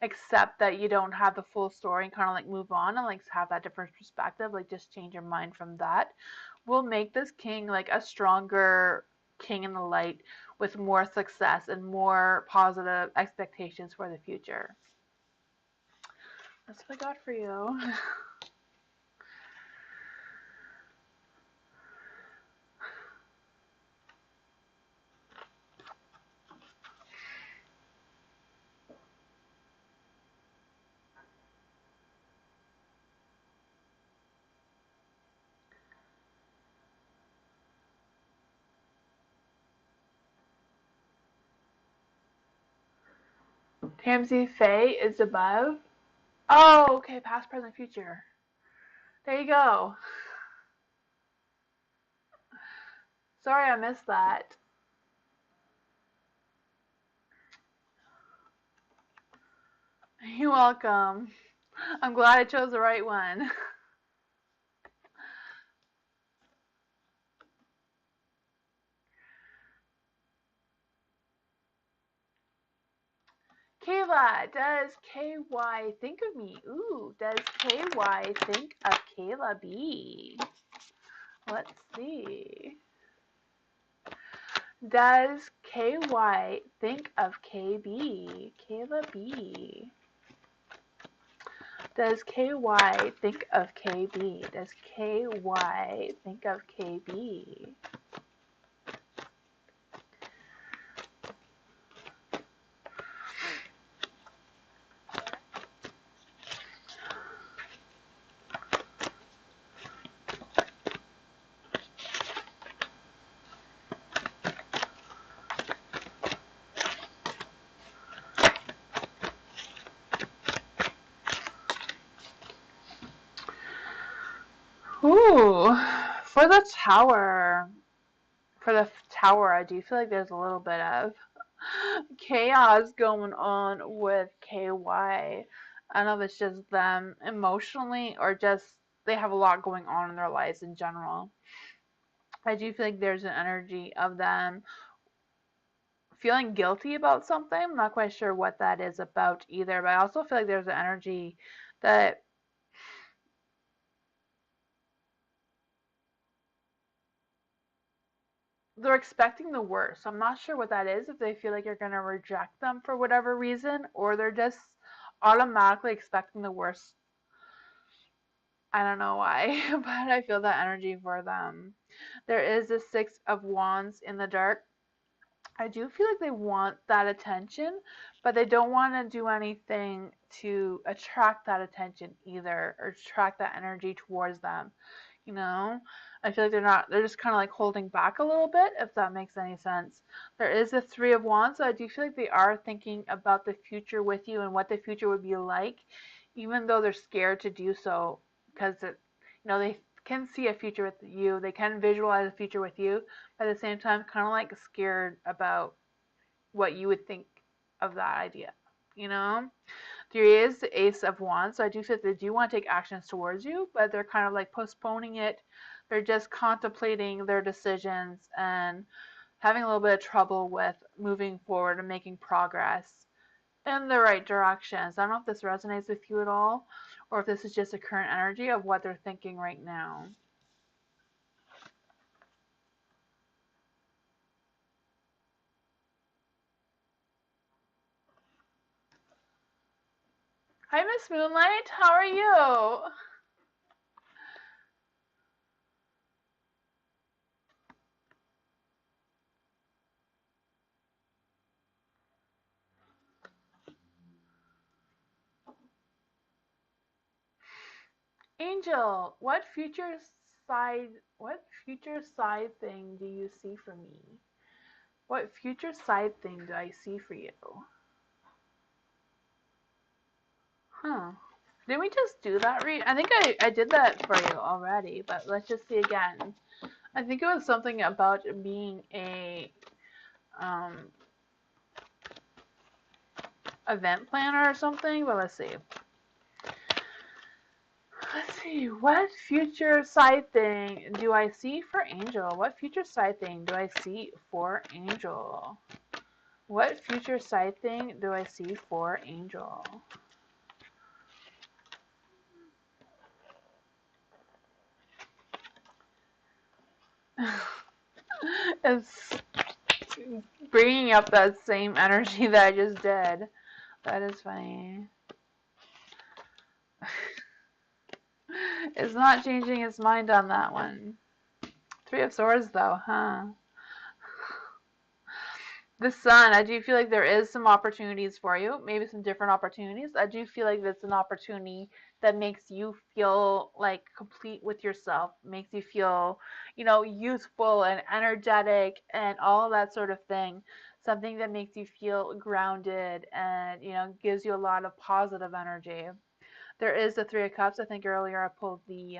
accept that you don't have the full story and kind of like move on and like have that different perspective, like just change your mind from that, will make this king like a stronger king in the light with more success and more positive expectations for the future. That's what I got for you. Tamsyfae is above. Oh, okay, past, present, future. There you go. Sorry I missed that. You're welcome. I'm glad I chose the right one. Kayla, does KY think of me? Ooh, does KY think of Kayla B? Let's see. Does KY think of KB? Kayla B. Does KY think of KB? Does KY think of KB? Ooh, for the tower. For the tower, I do feel like there's a little bit of chaos going on with KY. I don't know if it's just them emotionally or just they have a lot going on in their lives in general. I do feel like there's an energy of them feeling guilty about something. I'm not quite sure what that is about either, but I also feel like there's an energy that they're expecting the worst. I'm not sure what that is, if they feel like you're going to reject them for whatever reason, or they're just automatically expecting the worst. I don't know why, but I feel that energy for them. There is the Six of Wands in the dark. I do feel like they want that attention, but they don't want to do anything to attract that attention either, or attract that energy towards them. You know, I feel like they're just kind of like holding back a little bit, if that makes any sense. There is the Three of Wands, so I do feel like they are thinking about the future with you and what the future would be like, even though they're scared to do so, because they can see a future with you, they can visualize a future with you, but at the same time, kind of like scared about what you would think of that idea, you know? There is the Ace of Wands, so I do feel they do want to take actions towards you, but they're kind of like postponing it They're just contemplating their decisions and having a little bit of trouble with moving forward and making progress in the right directions. I don't know if this resonates with you at all, or if this is just a current energy of what they're thinking right now. Hi, Miss Moonlight. How are you? Angel, what future side thing do you see for me? What future side thing do I see for you? Huh. Did we just do that read? I think I did that for you already, but let's just see again. I think it was something about being a um, event planner or something, but let's see. Let's see, what future side thing do I see for Angel? What future side thing do I see for Angel? What future side thing do I see for Angel? It's bringing up that same energy that I just did. That is funny. It's not changing its mind on that one. Three of Swords though, huh? The Sun, I do feel like there is some opportunities for you, maybe some different opportunities. I do feel like it's an opportunity that makes you feel like complete with yourself, makes you feel, useful and energetic and all that sort of thing. Something that makes you feel grounded and, gives you a lot of positive energy. There is the Three of Cups. I think earlier I pulled the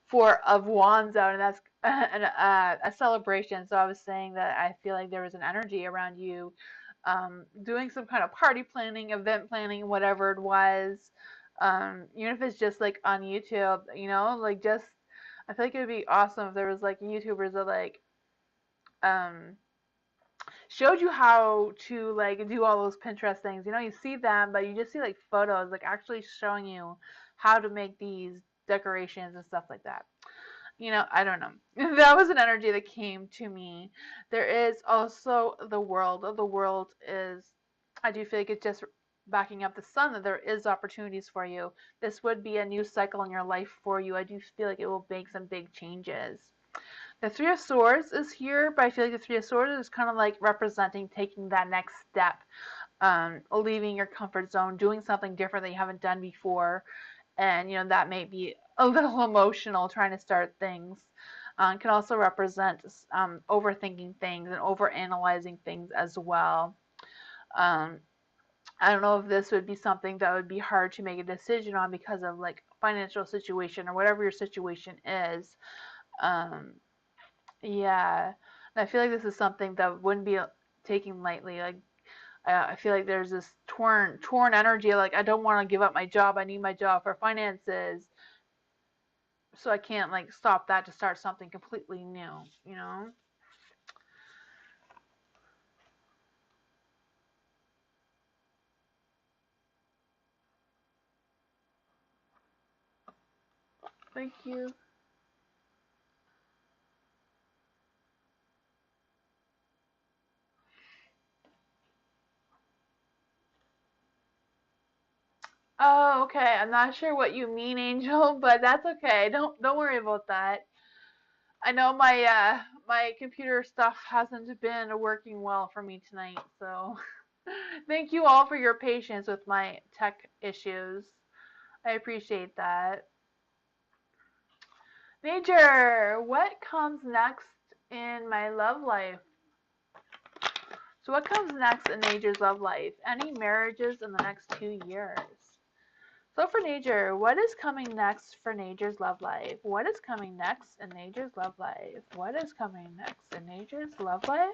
Four of Wands out, and that's a celebration. So I was saying that I feel like there was an energy around you doing some kind of party planning, event planning, whatever it was. Even if it's just like on YouTube, like just, I feel like it would be awesome if there was like YouTubers that like um, showed you how to like do all those Pinterest things. You see them, but you just see like photos, like actually showing you how to make these decorations and stuff like that. I don't know. That was an energy that came to me. There is also the world. The world is, I do feel like it's just backing up the Sun that there is opportunities for you. This would be a new cycle in your life for you. I do feel like it will make some big changes. The Three of Swords is here, but I feel like the Three of Swords is kind of like representing taking that next step, leaving your comfort zone, doing something different that you haven't done before, and that may be a little emotional trying to start things. Can also represent overthinking things and overanalyzing things as well. Um, I don't know if this would be something that would be hard to make a decision on because of like financial situation or whatever your situation is. Um, yeah, and I feel like this is something that wouldn't be taken lightly. Like I feel like there's this torn energy. Like I don't want to give up my job. I need my job for finances, so I can't like stop that to start something completely new. Thank you. Oh, okay. I'm not sure what you mean, Angel, but that's okay. Don't worry about that. I know my computer stuff hasn't been working well for me tonight, so thank you all for your patience with my tech issues. I appreciate that. Major, what comes next in my love life? So what comes next in Nature's love life? Any marriages in the next 2 years? So for Nature, what is coming next for Nature's love life? What is coming next in Nature's love life? What is coming next in Nature's love life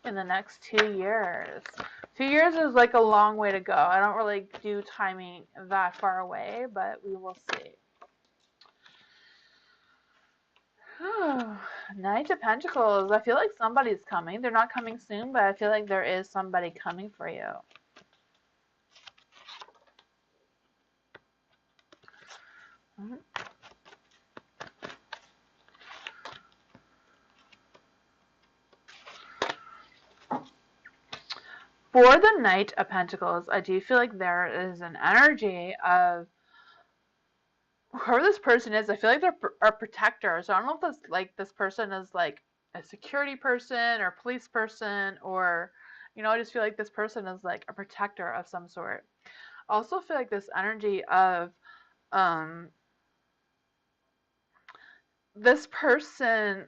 in the next 2 years? 2 years is like a long way to go. I don't really do timing that far away, but we will see. Knight of Pentacles. I feel like somebody's coming. They're not coming soon, but I feel like there is somebody coming for you. For the Knight of Pentacles, I do feel like there is an energy of whoever this person is. I feel like they're a protector. So I don't know if this person is like a security person or police person, or I just feel like this person is like a protector of some sort. I also feel like this energy of this person.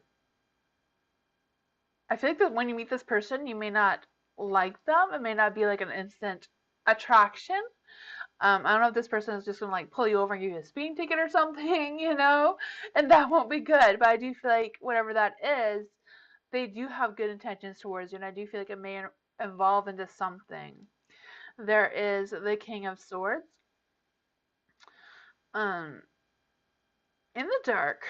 I feel like that when you meet this person, you may not like them. It may not be like an instant attraction. I don't know if this person is just gonna like pull you over and give you a speeding ticket or something, and that won't be good. But I do feel like whatever that is, they do have good intentions towards you, and I do feel like it may evolve into something. There is the King of Swords. Um, in the dark.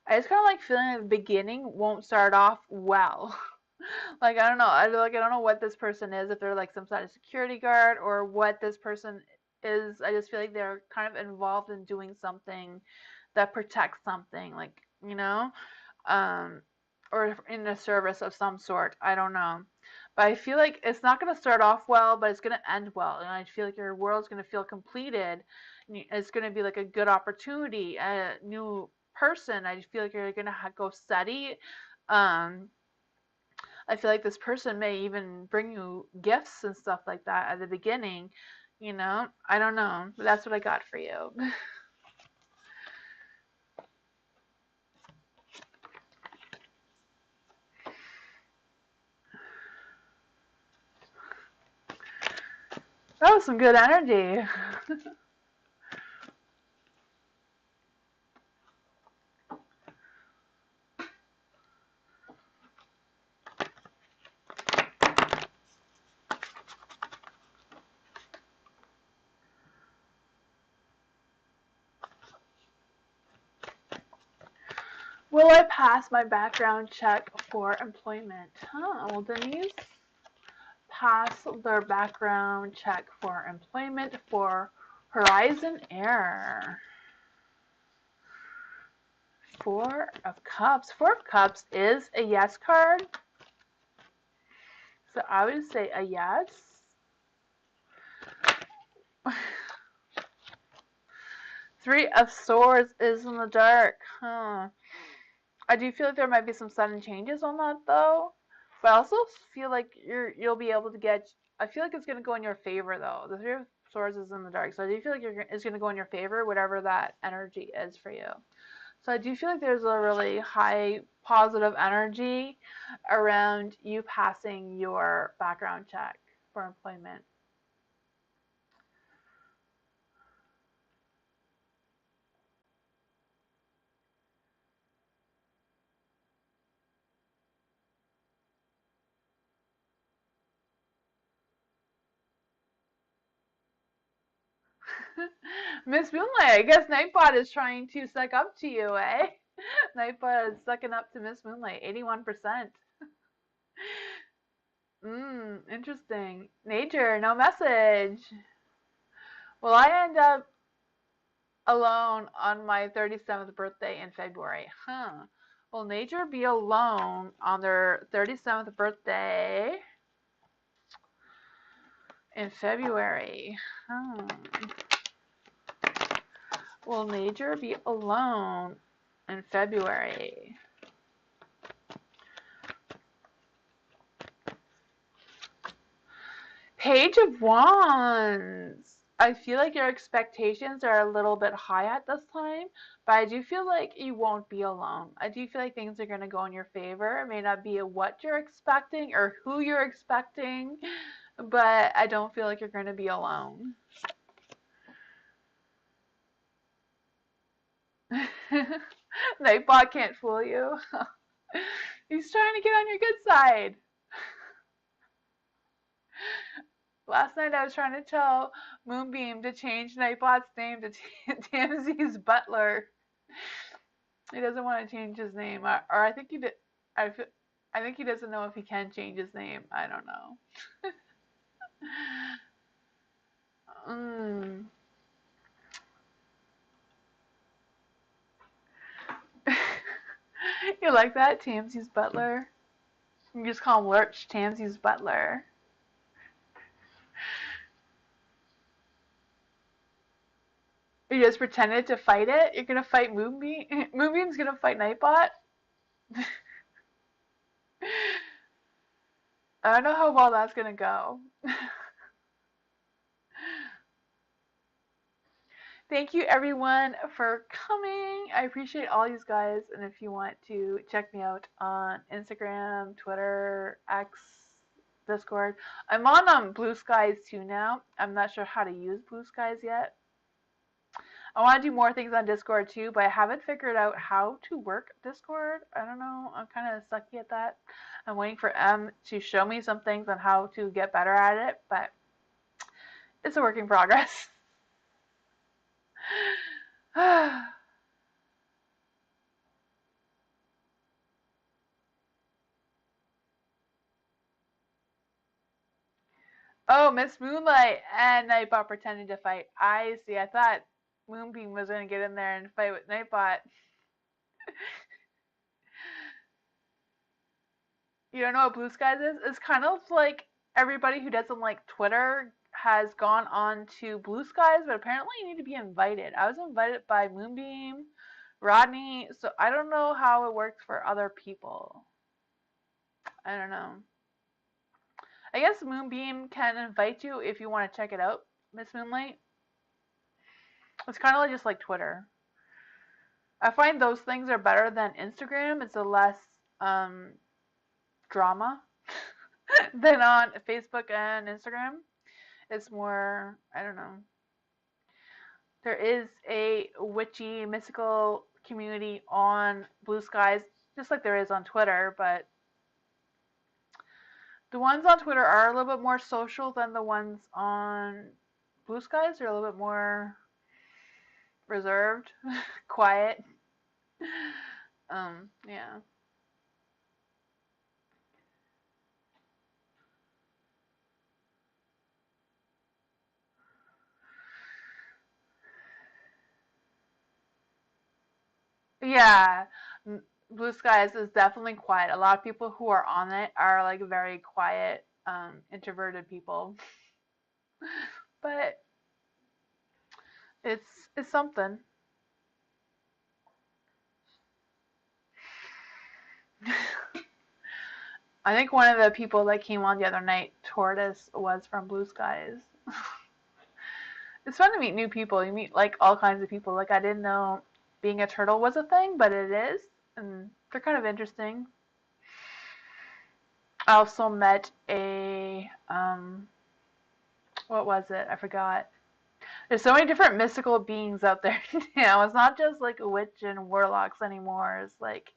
I just kind of like feeling like the beginning won't start off well. Like I don't know. I don't know what this person is, if they're like some sort of security guard or what this person is. I just feel like they're kind of involved in doing something that protects something, like, um or in the service of some sort. I don't know. But I feel like it's not going to start off well, but it's going to end well. And I feel like your world's going to feel completed. It's going to be like a good opportunity, a new person. I feel like you're going to go study. Um, I feel like this person may even bring you gifts and stuff like that at the beginning. I don't know. But that's what I got for you. That was some good energy. Will I pass my background check for employment? Well, Denise pass their background check for employment for Horizon Air. Four of Cups. Four of Cups is a yes card. So I would say a yes. Three of Swords is in the dark. I do feel like there might be some sudden changes on that though. But I also feel like you'll be able to get. I feel like it's gonna go in your favor though. The Three of Swords is in the dark, so I do feel like it's gonna go in your favor, whatever that energy is for you. So I do feel like there's a really high positive energy around you passing your background check for employment. Miss Moonlight, I guess Nightbot is trying to suck up to you, eh? Nightbot is sucking up to Miss Moonlight, 81%. Interesting. Nature, no message. Well, I end up alone on my 37th birthday in February. Will nature be alone on their 37th birthday in February? Will nature be alone in February? Page of Wands. I feel like your expectations are a little bit high at this time, but I do feel like you won't be alone. I do feel like things are going to go in your favor. It may not be what you're expecting or who you're expecting, but I don't feel like you're going to be alone. Nightbot can't fool you. He's trying to get on your good side. Last night I was trying to tell Moonbeam to change Nightbot's name to Tamsy's Butler. He doesn't want to change his name, or I think he did. I feel, I think he doesn't know if he can change his name. I don't know. mm. You like that, Tamsy's butler? You just call him Lurch, Tamsy's butler. You just pretended to fight it? You're gonna fight Moonbeam? Moonbeam's gonna fight Nightbot? I don't know how well that's gonna go. Thank you everyone for coming. I appreciate all you guys. And if you want to check me out on Instagram, Twitter, X, Discord, I'm on Blue Skies too now. I'm not sure how to use Blue Skies yet. I want to do more things on Discord too, but I haven't figured out how to work Discord. I don't know. I'm kind of sucky at that. I'm waiting for M to show me some things on how to get better at it, but it's a work in progress. Oh, Miss Moonlight and Nightbot pretending to fight. I see. I thought Moonbeam was going to get in there and fight with Nightbot. You don't know what Blue Skies is? It's kind of like everybody who doesn't like Twitter has gone on to Blue Skies, but apparently you need to be invited. I was invited by Moonbeam, Rodney, so I don't know how it works for other people. I don't know. I guess Moonbeam can invite you if you want to check it out, Miss Moonlight. It's kind of like just like Twitter. I find those things are better than Instagram. It's a less drama than on Facebook and Instagram. It's more, I don't know. There is a witchy, mystical community on Blue Skies, just like there is on Twitter, but the ones on Twitter are a little bit more social than the ones on Blue Skies. They're a little bit more reserved, quiet. Yeah. Yeah. Blue Skies is definitely quiet. A lot of people who are on it are like very quiet, introverted people. But it's something. I think one of the people that came on the other night, Tortoise, was from Blue Skies. It's fun to meet new people. You meet like all kinds of people. Like I didn't know being a turtle was a thing, but it is, and they're kind of interesting. I also met a what was it? I forgot. There's so many different mystical beings out there now. It's not just like witch and warlocks anymore. It's like,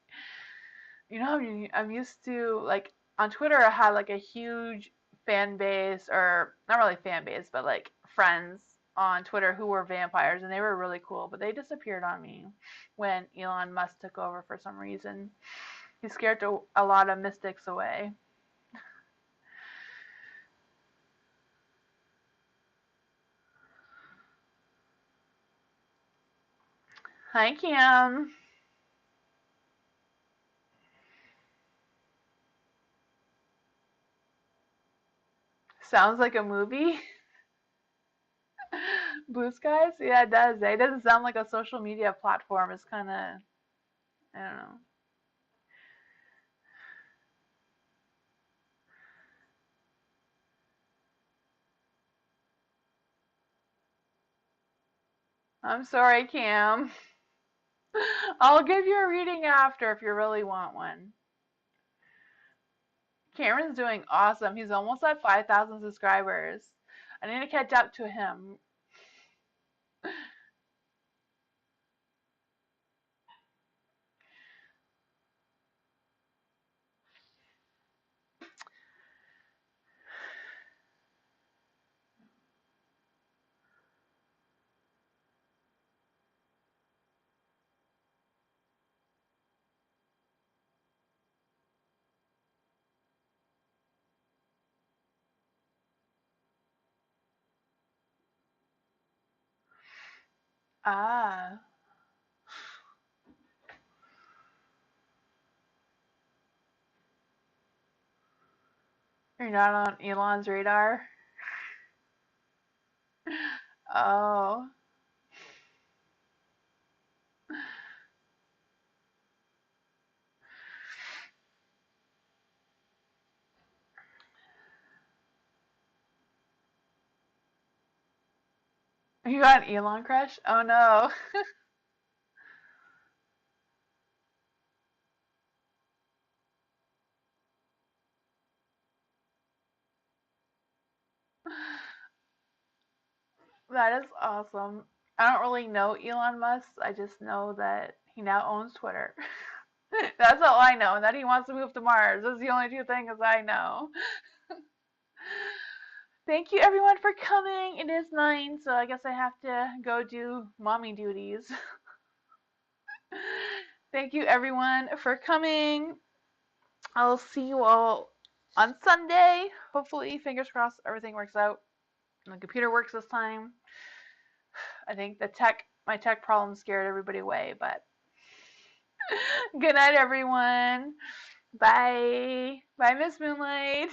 I'm used to like on Twitter I had like a huge fan base, or not really fan base, but like friends on Twitter who were vampires, and they were really cool, but they disappeared on me when Elon Musk took over for some reason. He scared a lot of mystics away. Hi, Cam. Sounds like a movie. Blue Skies? Yeah, it does. It doesn't sound like a social media platform. It's kind of, I don't know. I'm sorry, Cam. I'll give you a reading after if you really want one. Cameron's doing awesome. He's almost at 5,000 subscribers. I need to catch up to him. Ah. You're not on Elon's radar? Oh. You got an Elon crush? Oh no. That is awesome. I don't really know Elon Musk. I just know that he now owns Twitter. That's all I know. And that he wants to move to Mars. Those are the only two things I know. Thank you everyone for coming. It is 9, so I guess I have to go do mommy duties. Thank you everyone for coming. I'll see you all on Sunday. Hopefully, fingers crossed, everything works out. And the computer works this time. I think my tech problem scared everybody away, but good night, everyone. Bye. Bye, Miss Moonlight.